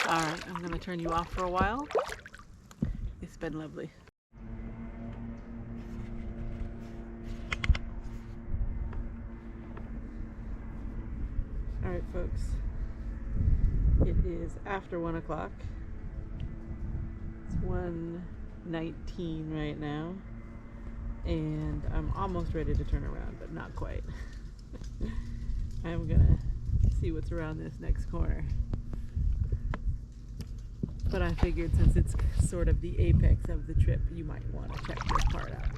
Alright, I'm going to turn you off for a while. It's been lovely. Alright folks, it is after 1 o'clock. It's 1:19 right now, and I'm almost ready to turn around, but not quite. I'm gonna see what's around this next corner. But I figured since it's sort of the apex of the trip, you might want to check this part out.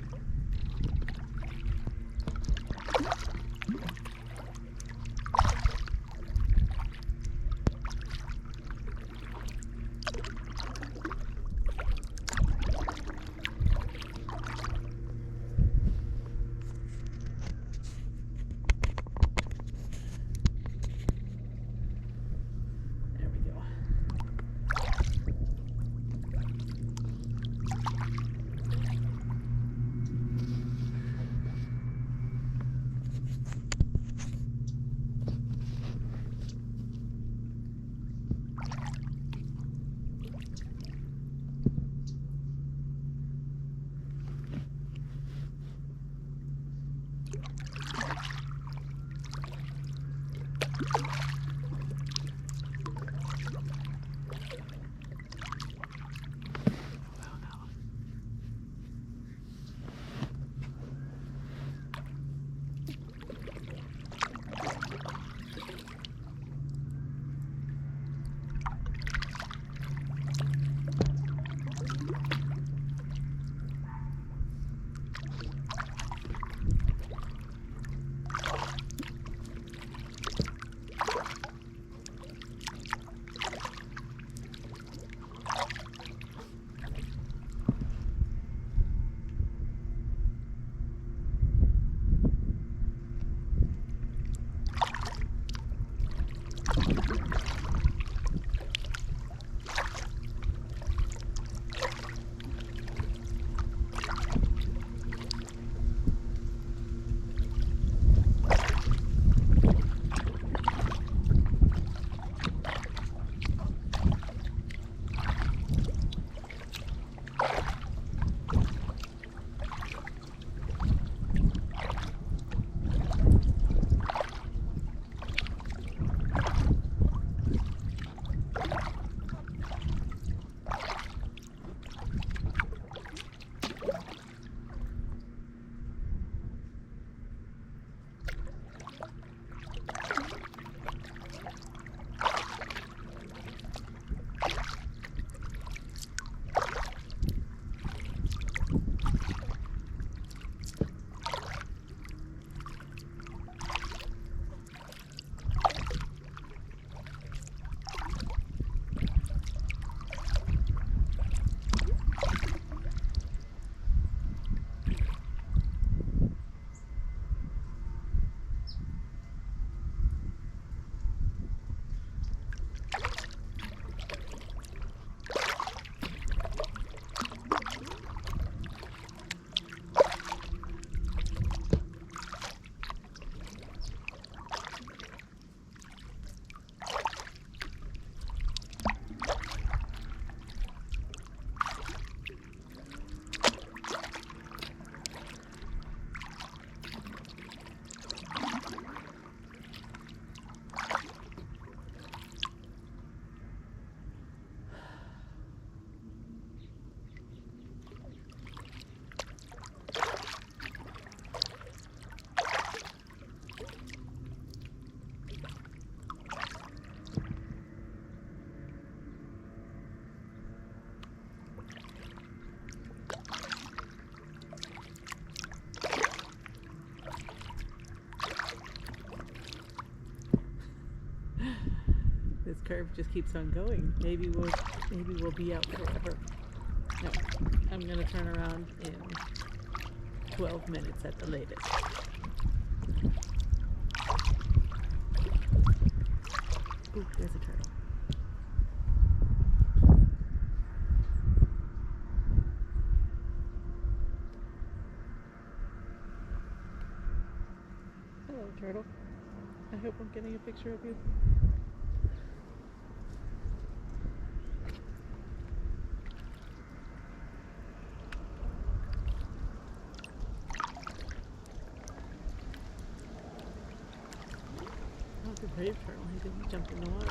curve just keeps on going. Maybe we'll be out forever. No, I'm gonna turn around in 12 minutes at the latest. Ooh, there's a turtle. Hello, turtle. I hope I'm getting a picture of you. Oh, the brave turtle. He didn't jump in the water.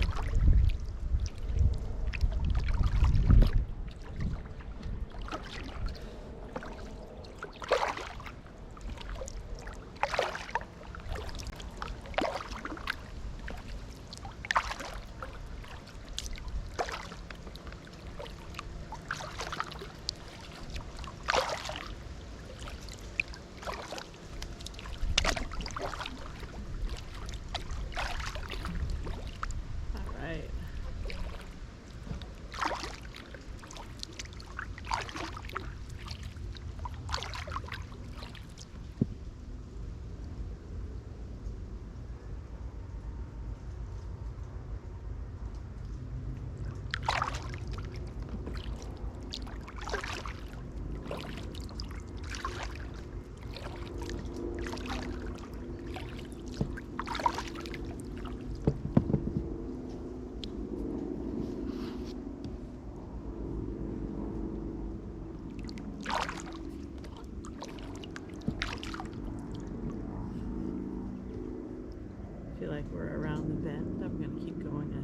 I feel like we're around the bend. I'm going to keep going a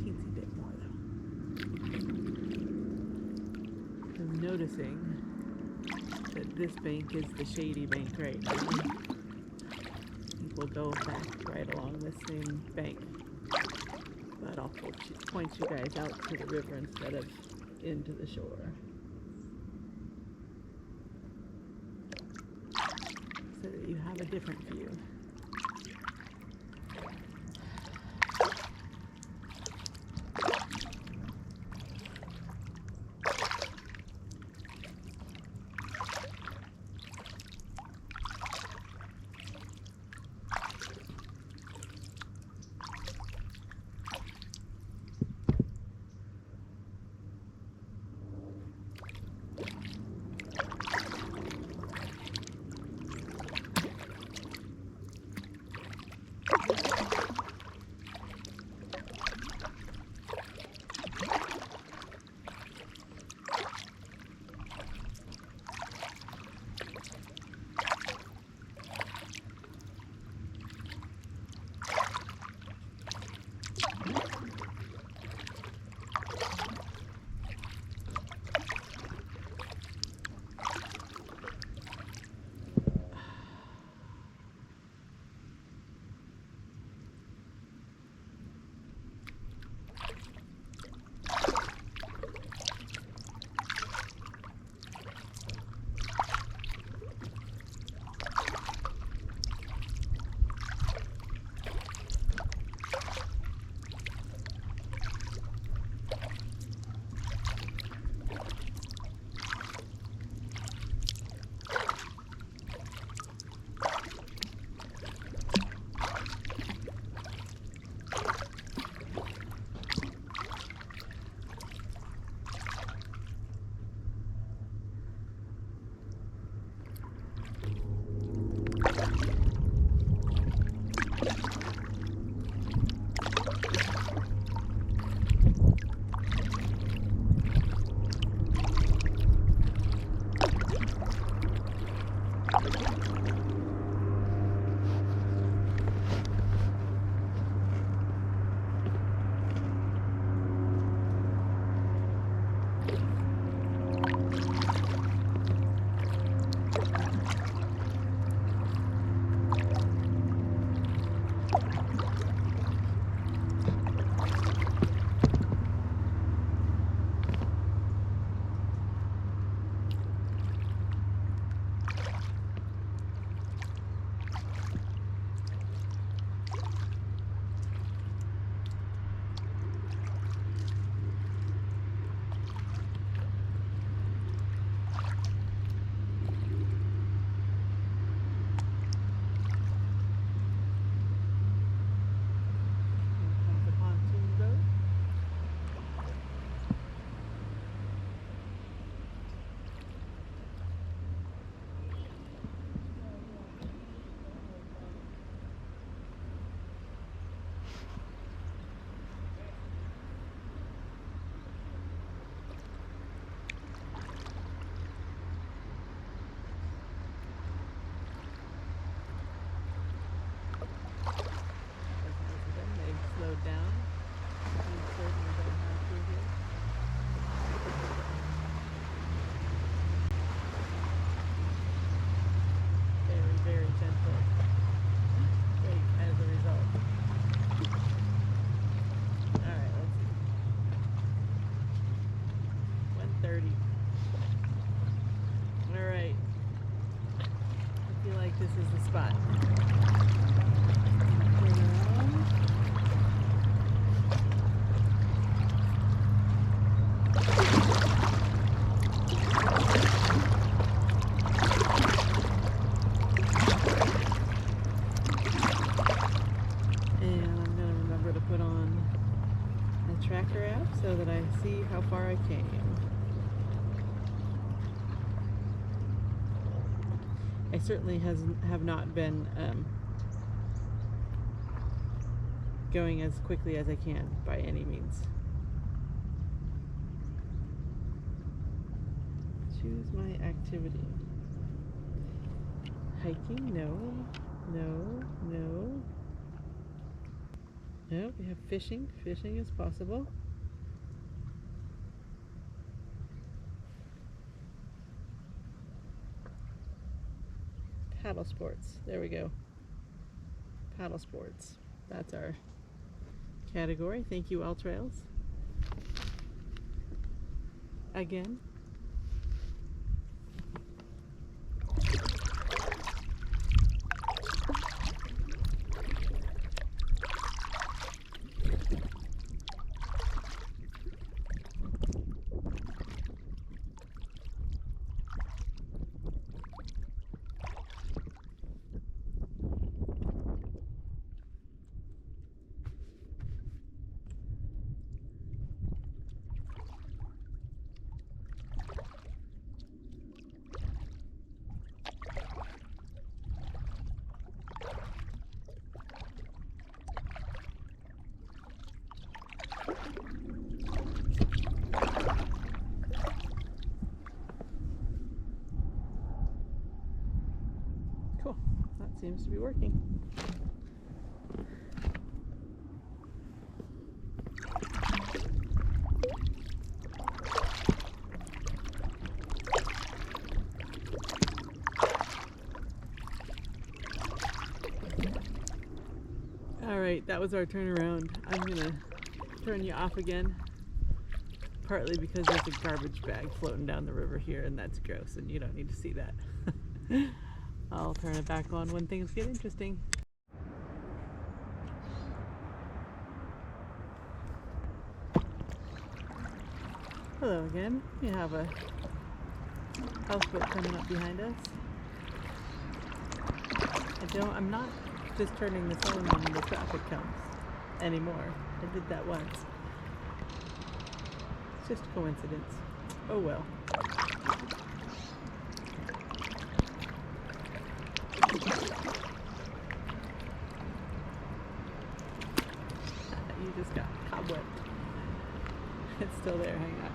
teensy bit more though. I'm noticing that this bank is the shady bank right now. I think we'll go back right along this same bank. But I'll point you guys out to the river instead of into the shore. So that you have a different view. this is the spot. Turn around. And I'm going to remember to put on a tracker app so that I see how far I came. I certainly have not been going as quickly as I can by any means. Choose my activity. Hiking? No. No. No. No, we have fishing. Fishing is possible. Paddle sports. There we go. Paddle sports. That's our category. Thank you, All Trails. Again. Cool. That seems to be working. Alright, that was our turnaround. I'm gonna turn you off again. Partly because there's a garbage bag floating down the river here, and that's gross, and you don't need to see that. I'll turn it back on when things get interesting. Hello again. We have a houseboat coming up behind us. I'm not just turning this on when the traffic comes anymore. I did that once. It's just a coincidence. Oh well. You just got cobwebbed. It's still there, hang on.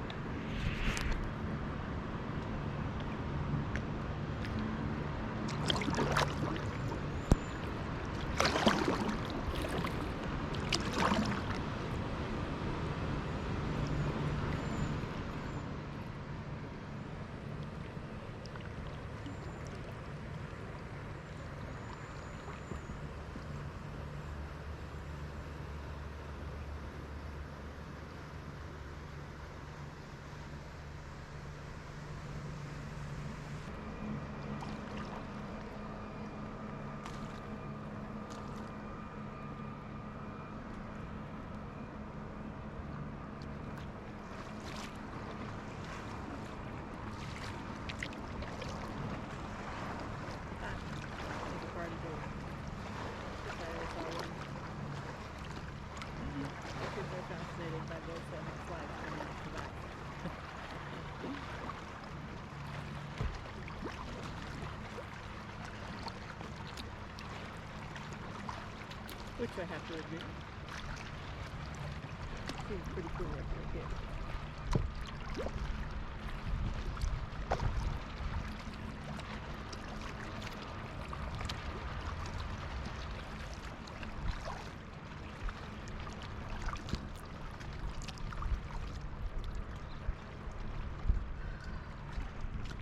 Which I have to agree. Seems pretty cool right here.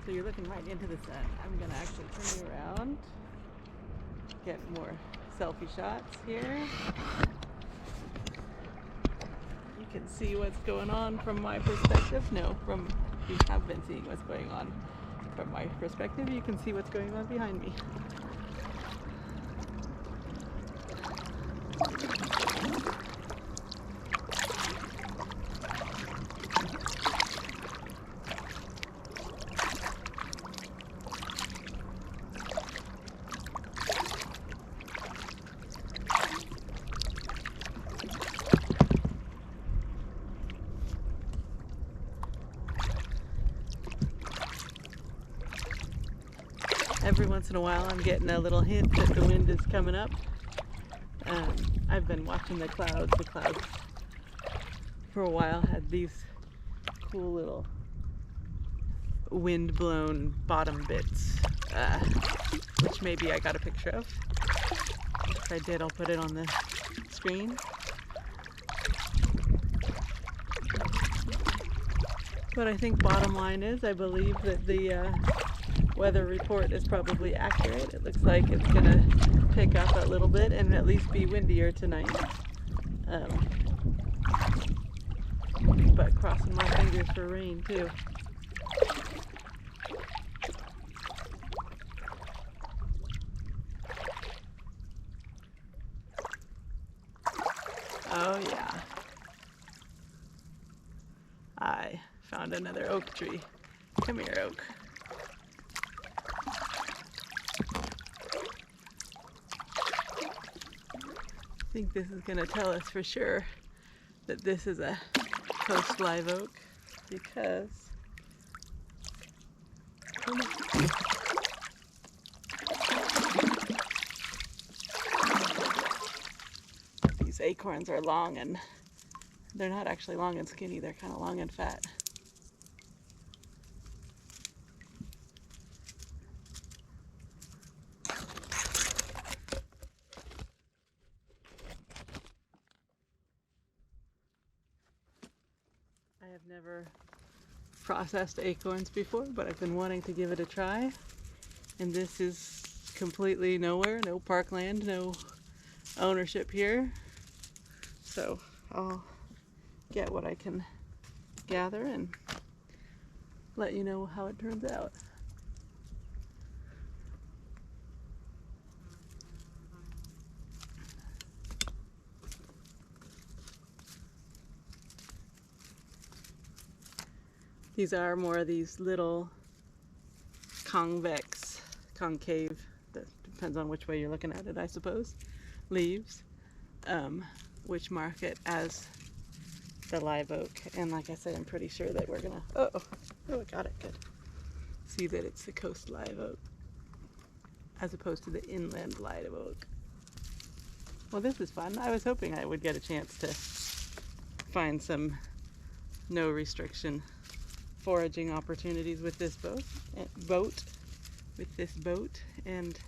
So you're looking right into the sun. I'm gonna actually turn you around, get more selfie shots here. You can see what's going on from my perspective. No, you have been seeing what's going on from my perspective. You can see what's going on behind me. Every once in a while I'm getting a little hint that the wind is coming up. I've been watching the clouds. The clouds for a while had these cool little wind-blown bottom bits, which maybe I got a picture of. If I did, I'll put it on the screen. But I think bottom line is I believe that the weather report is probably accurate. It looks like it's gonna pick up a little bit and at least be windier tonight. But crossing my fingers for rain too. Oh yeah. I found another oak tree. Come here, oak. I think this is going to tell us for sure that this is a coast live oak because these acorns are long, and they're not actually long and skinny, they're kind of long and fat. I have never processed acorns before, but I've been wanting to give it a try. And this is completely nowhere, no parkland, no ownership here. So I'll get what I can gather and let you know how it turns out. These are more of these little concave, that depends on which way you're looking at it, I suppose, leaves, which mark it as the live oak. And like I said, I'm pretty sure that we're gonna, oh, I got it, good. See that it's the coast live oak as opposed to the inland live oak. Well, this is fun. I was hoping I would get a chance to find some no restriction foraging opportunities with this boat, and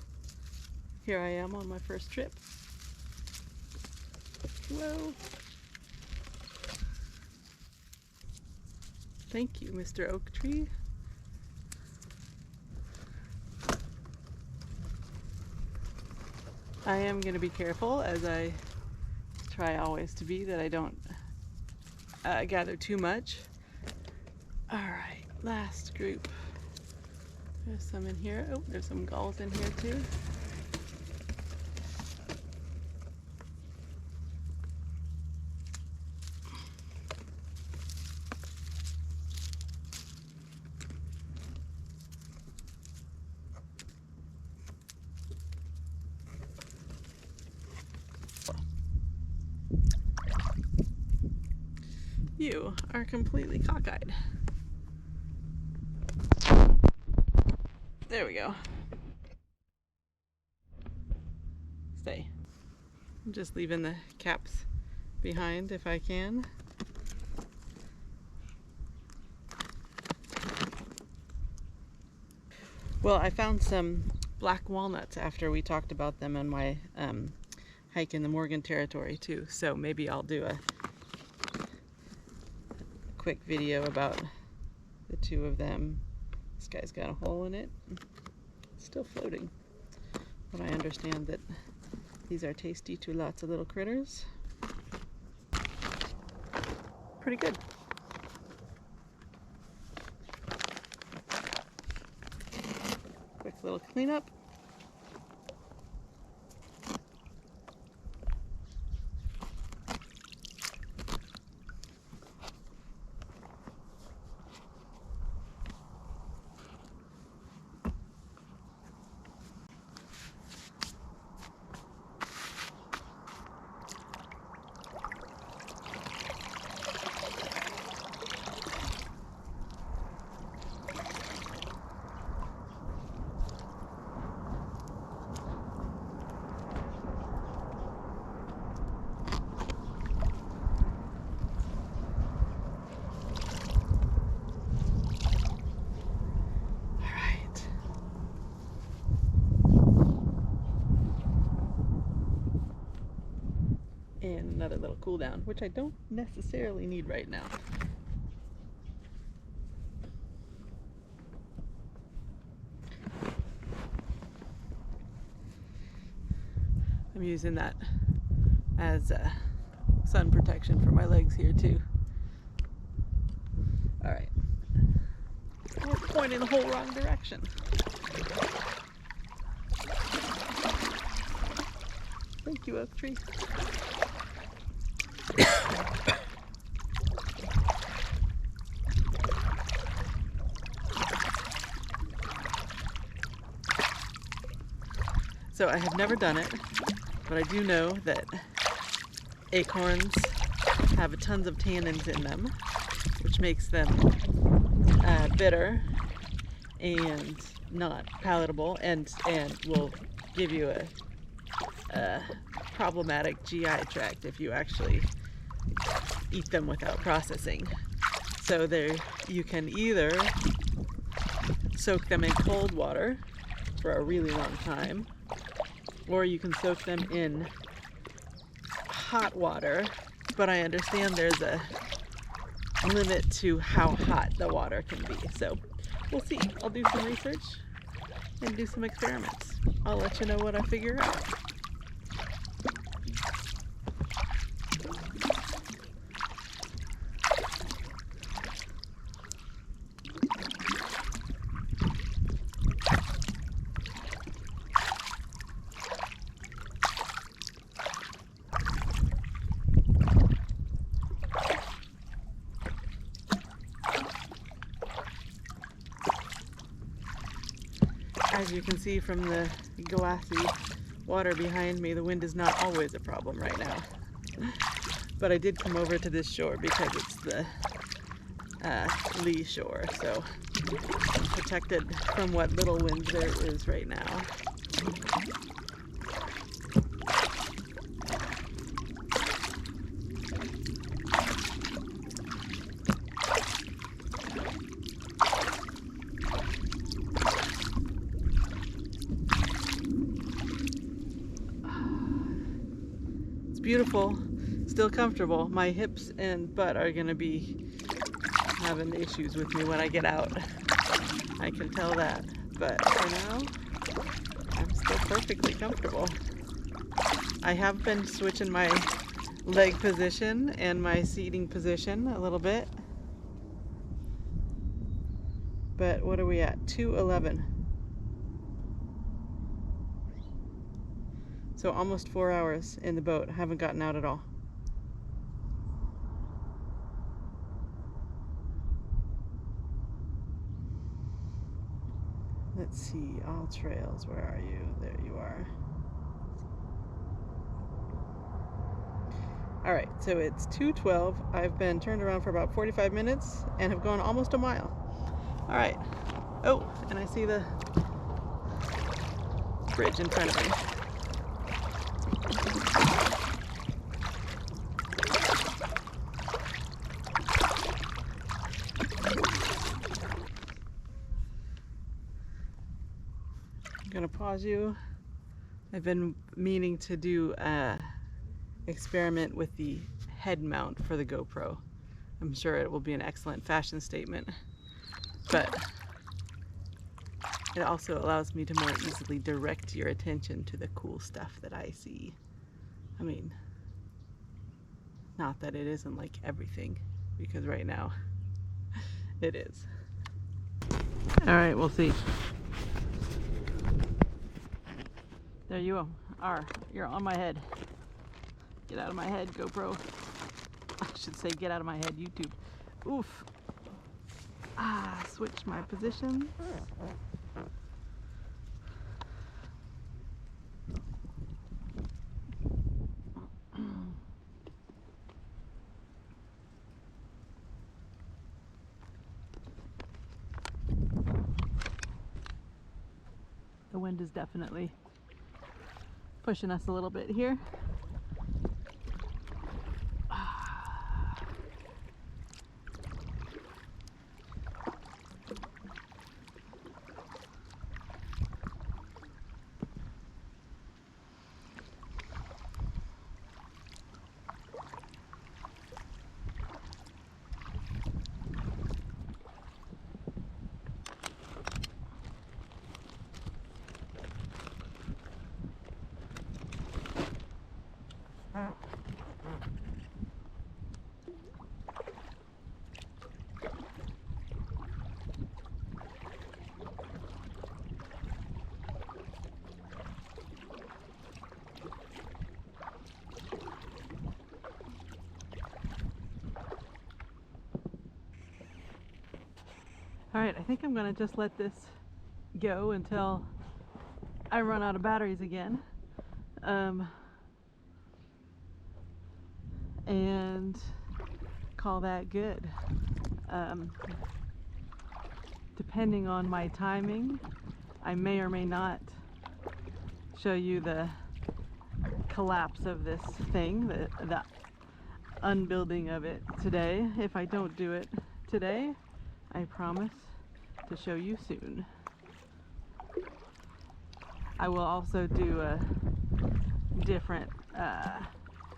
here I am on my first trip. Whoa. Thank you, Mr. Oak Tree. I am going to be careful, as I try always to be, that I don't gather too much. Alright, last group. There's some in here. Oh, there's some gulls in here too. You are completely cockeyed. There we go. Stay. I'm just leaving the caps behind if I can. Well, I found some black walnuts after we talked about them on my hike in the Morgan Territory too. So maybe I'll do a quick video about the two of them. This guy's got a hole in it. It's still floating. But I understand that these are tasty to lots of little critters. Pretty good. Quick little cleanup. another little cool down, which I don't necessarily need right now. I'm using that as sun protection for my legs here too. All right, we're pointing the whole wrong direction. Thank you, oak tree. So I have never done it, but I do know that acorns have tons of tannins in them, which makes them bitter and not palatable, and will give you a problematic GI tract if you actually eat them without processing. So you can either soak them in cold water for a really long time, or you can soak them in hot water, but I understand there's a limit to how hot the water can be. So we'll see. I'll do some research and do some experiments. I'll let you know what I figure out. As you can see from the glassy water behind me, the wind is not always a problem right now. But I did come over to this shore because it's the lee shore, so I'm protected from what little wind there is right now. Beautiful, still comfortable. My hips and butt are gonna be having issues with me when I get out. I can tell that, but for now, I'm still perfectly comfortable. I have been switching my leg position and my seating position a little bit, but what are we at? 2:11. So almost 4 hours in the boat. I haven't gotten out at all. Let's see, all trails, where are you? There you are. All right, so it's 2:12. I've been turned around for about 45 minutes and have gone almost a mile. All right. Oh, and I see the bridge in front of me. I'm gonna pause you. I've been meaning to do an experiment with the head mount for the GoPro. I'm sure it will be an excellent fashion statement, but it also allows me to more easily direct your attention to the cool stuff that I see. I mean, not that it isn't like everything, because right now it is. All right, we'll see. There you are. You're on my head. Get out of my head, GoPro. I should say get out of my head, YouTube. Oof. Switch my position. The wind is definitely pushing us a little bit here. Alright, I think I'm gonna just let this go until I run out of batteries again. And call that good. Depending on my timing, I may or may not show you the collapse of this thing, the unbuilding of it today. If I don't do it today, I promise to show you soon. I will also do a different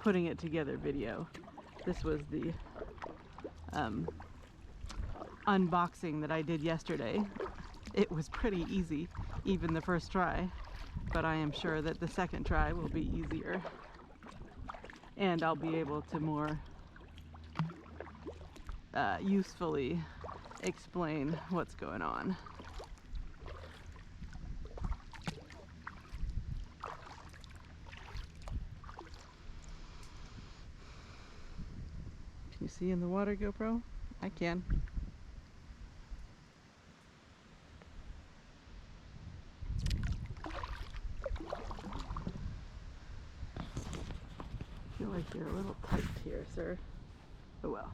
putting it together video. This was the unboxing that I did yesterday. It was pretty easy, even the first try, but I am sure that the second try will be easier, and I'll be able to more usefully explain what's going on. Can you see in the water, GoPro? I can. I feel like you're a little tight here, sir. Oh well.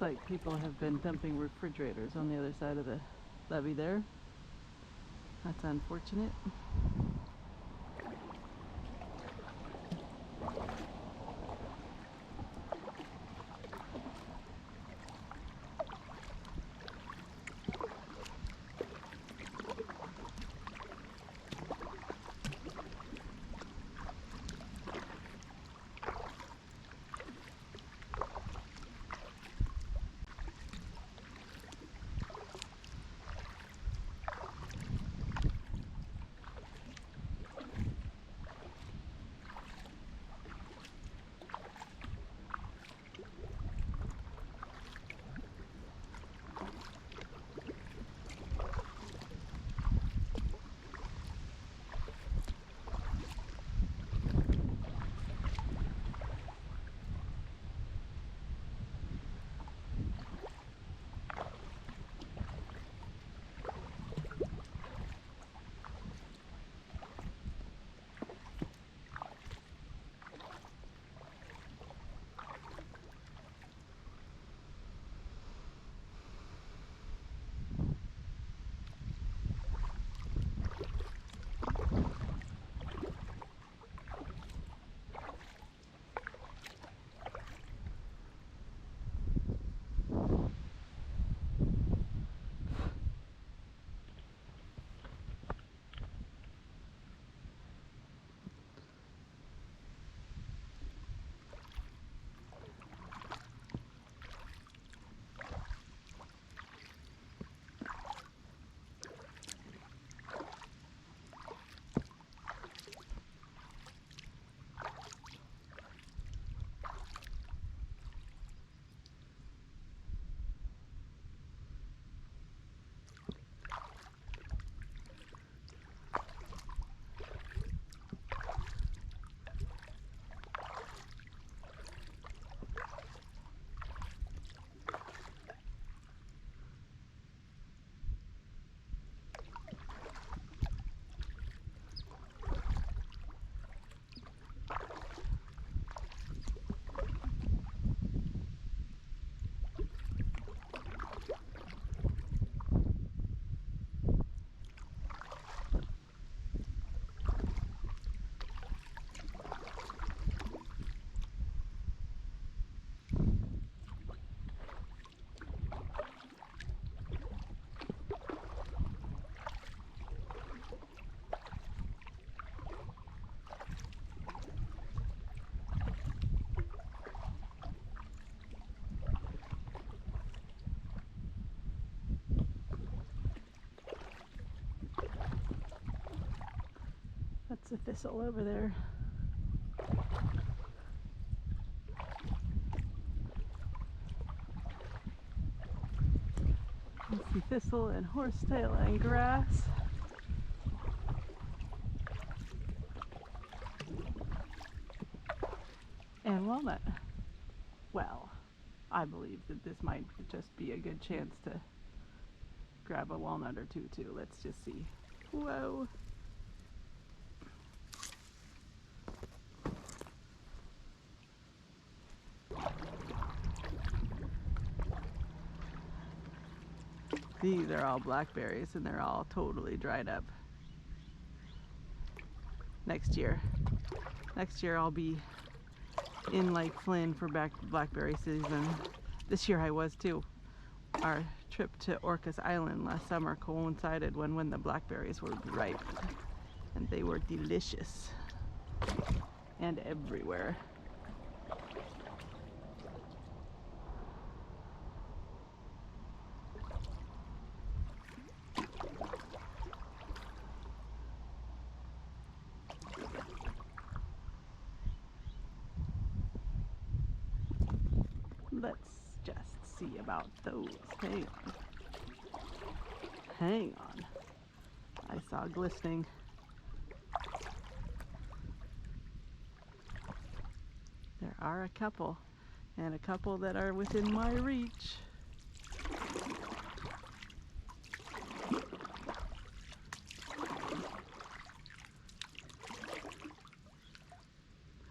Like people have been dumping refrigerators on the other side of the levee there. That's unfortunate. It's a thistle over there. You see thistle and horsetail and grass. And walnut. Well, I believe that this might just be a good chance to grab a walnut or two too. Let's just see. Whoa. These are all blackberries and they're all totally dried up. Next year I'll be in Lake Flynn for blackberry season. This year I was too. Our trip to Orcas Island last summer coincided when the blackberries were ripe, and they were delicious and everywhere. Let's just see about those. Hang on. Hang on. I saw glistening. There are a couple, and a couple that are within my reach.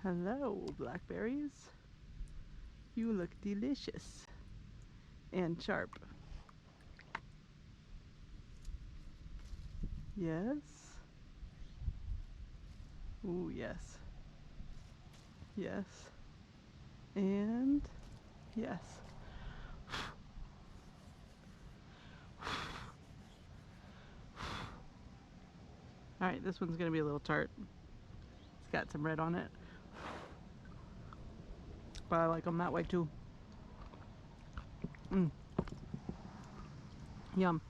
Hello, blackberries. You look delicious and sharp. Yes. Ooh, yes. Yes. And yes. All right, this one's gonna be a little tart. It's got some red on it, but I like them that way too. Yum.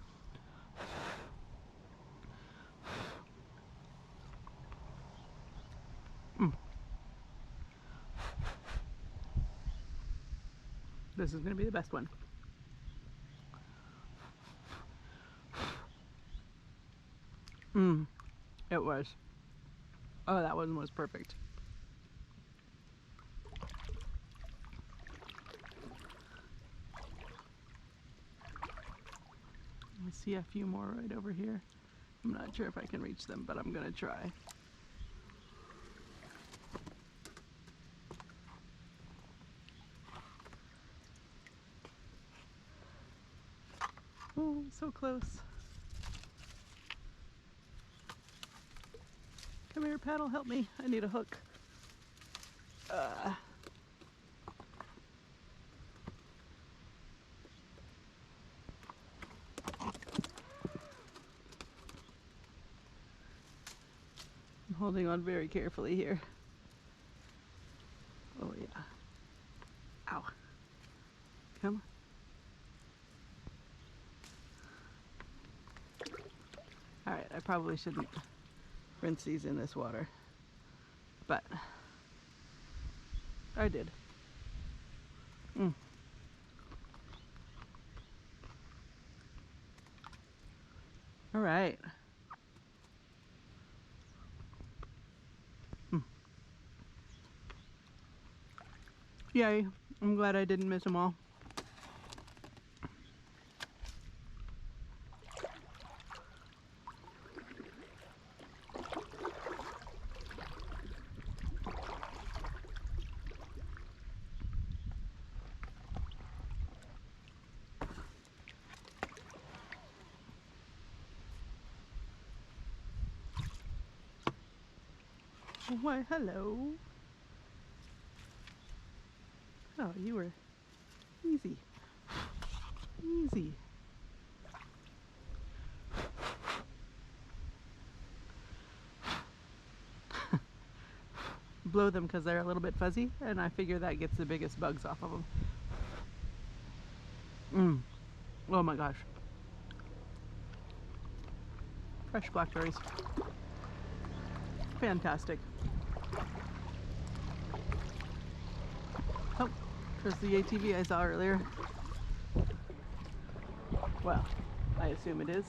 This is gonna be the best one. It was. Oh, that one was perfect. I see a few more right over here. I'm not sure if I can reach them, but I'm gonna try. Oh, so close. Come here, paddle, help me. I need a hook. I'm holding on very carefully here. Oh yeah. Ow. Come on. Alright, I probably shouldn't rinse these in this water, but I did. Alright. Yay, I'm glad I didn't miss them all. Why, hello. Oh, you were easy. Easy. Blow them because they're a little bit fuzzy, and I figure that gets the biggest bugs off of them. Oh my gosh. Fresh blackberries. fantastic. Oh, there's the ATV I saw earlier. Well, I assume it is.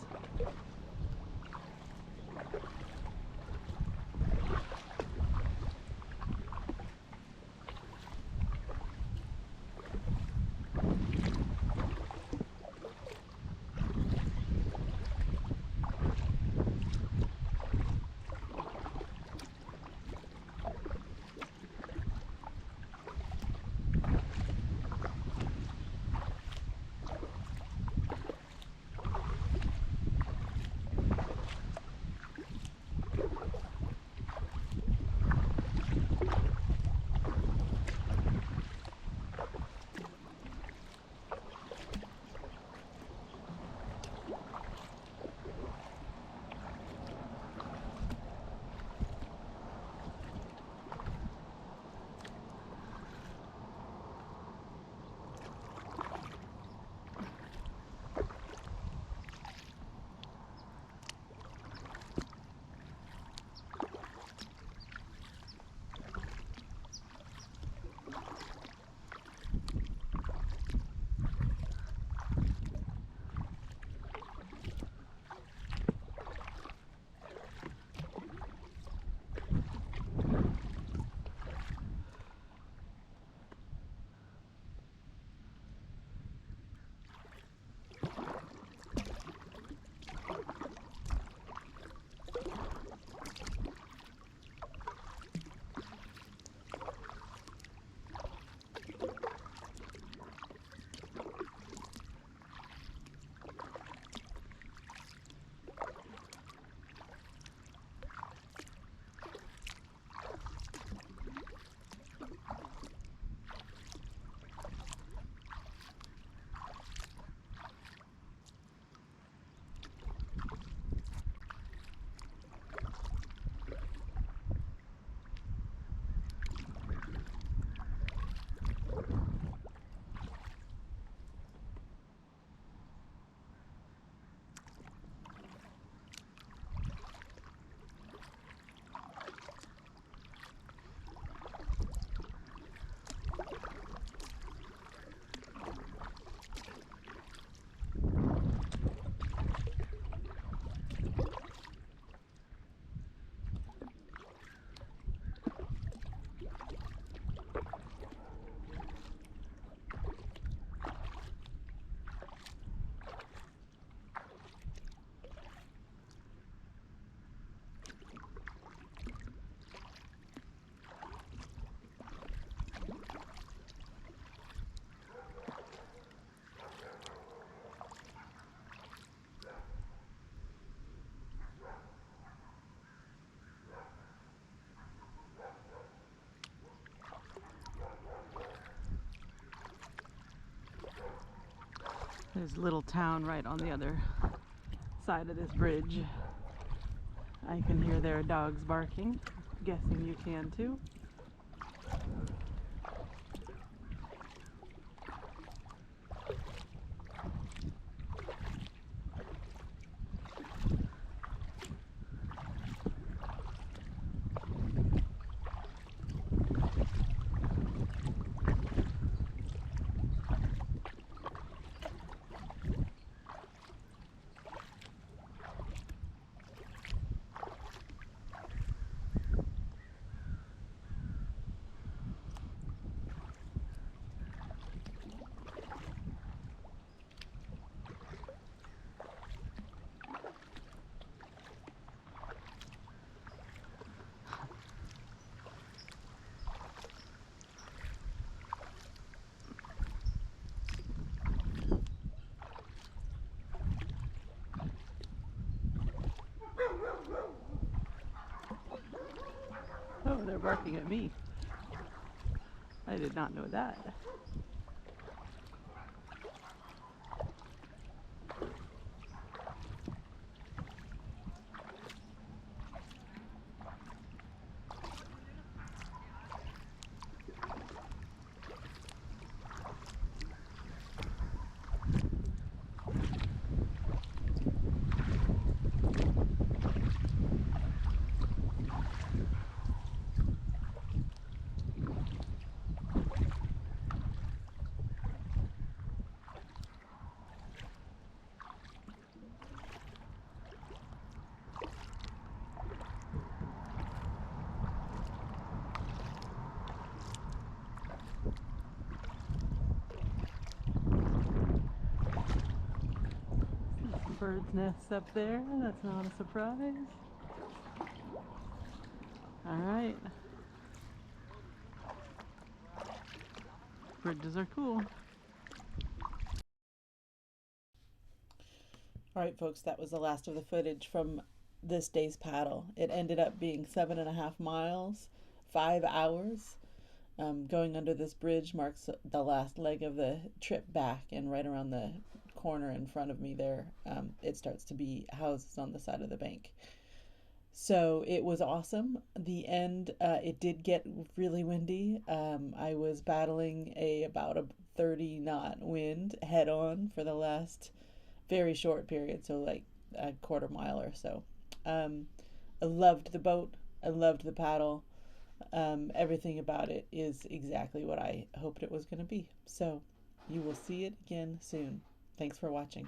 There's a little town right on the other side of this bridge. I can hear their dogs barking. Guessing you can too. Oh, they're barking at me. I did not know that. bird's nests up there. That's not a surprise. All right. Bridges are cool. All right, folks, that was the last of the footage from this day's paddle. It ended up being 7.5 miles, 5 hours. Going under this bridge marks the last leg of the trip back, and right around the corner in front of me there, it starts to be houses on the side of the bank. So it was awesome. The end, it did get really windy. I was battling about a 30 knot wind head on for the last very short period, so like a quarter mile or so. I loved the boat. I loved the paddle. Everything about it is exactly what I hoped it was going to be. So you will see it again soon. Thanks for watching.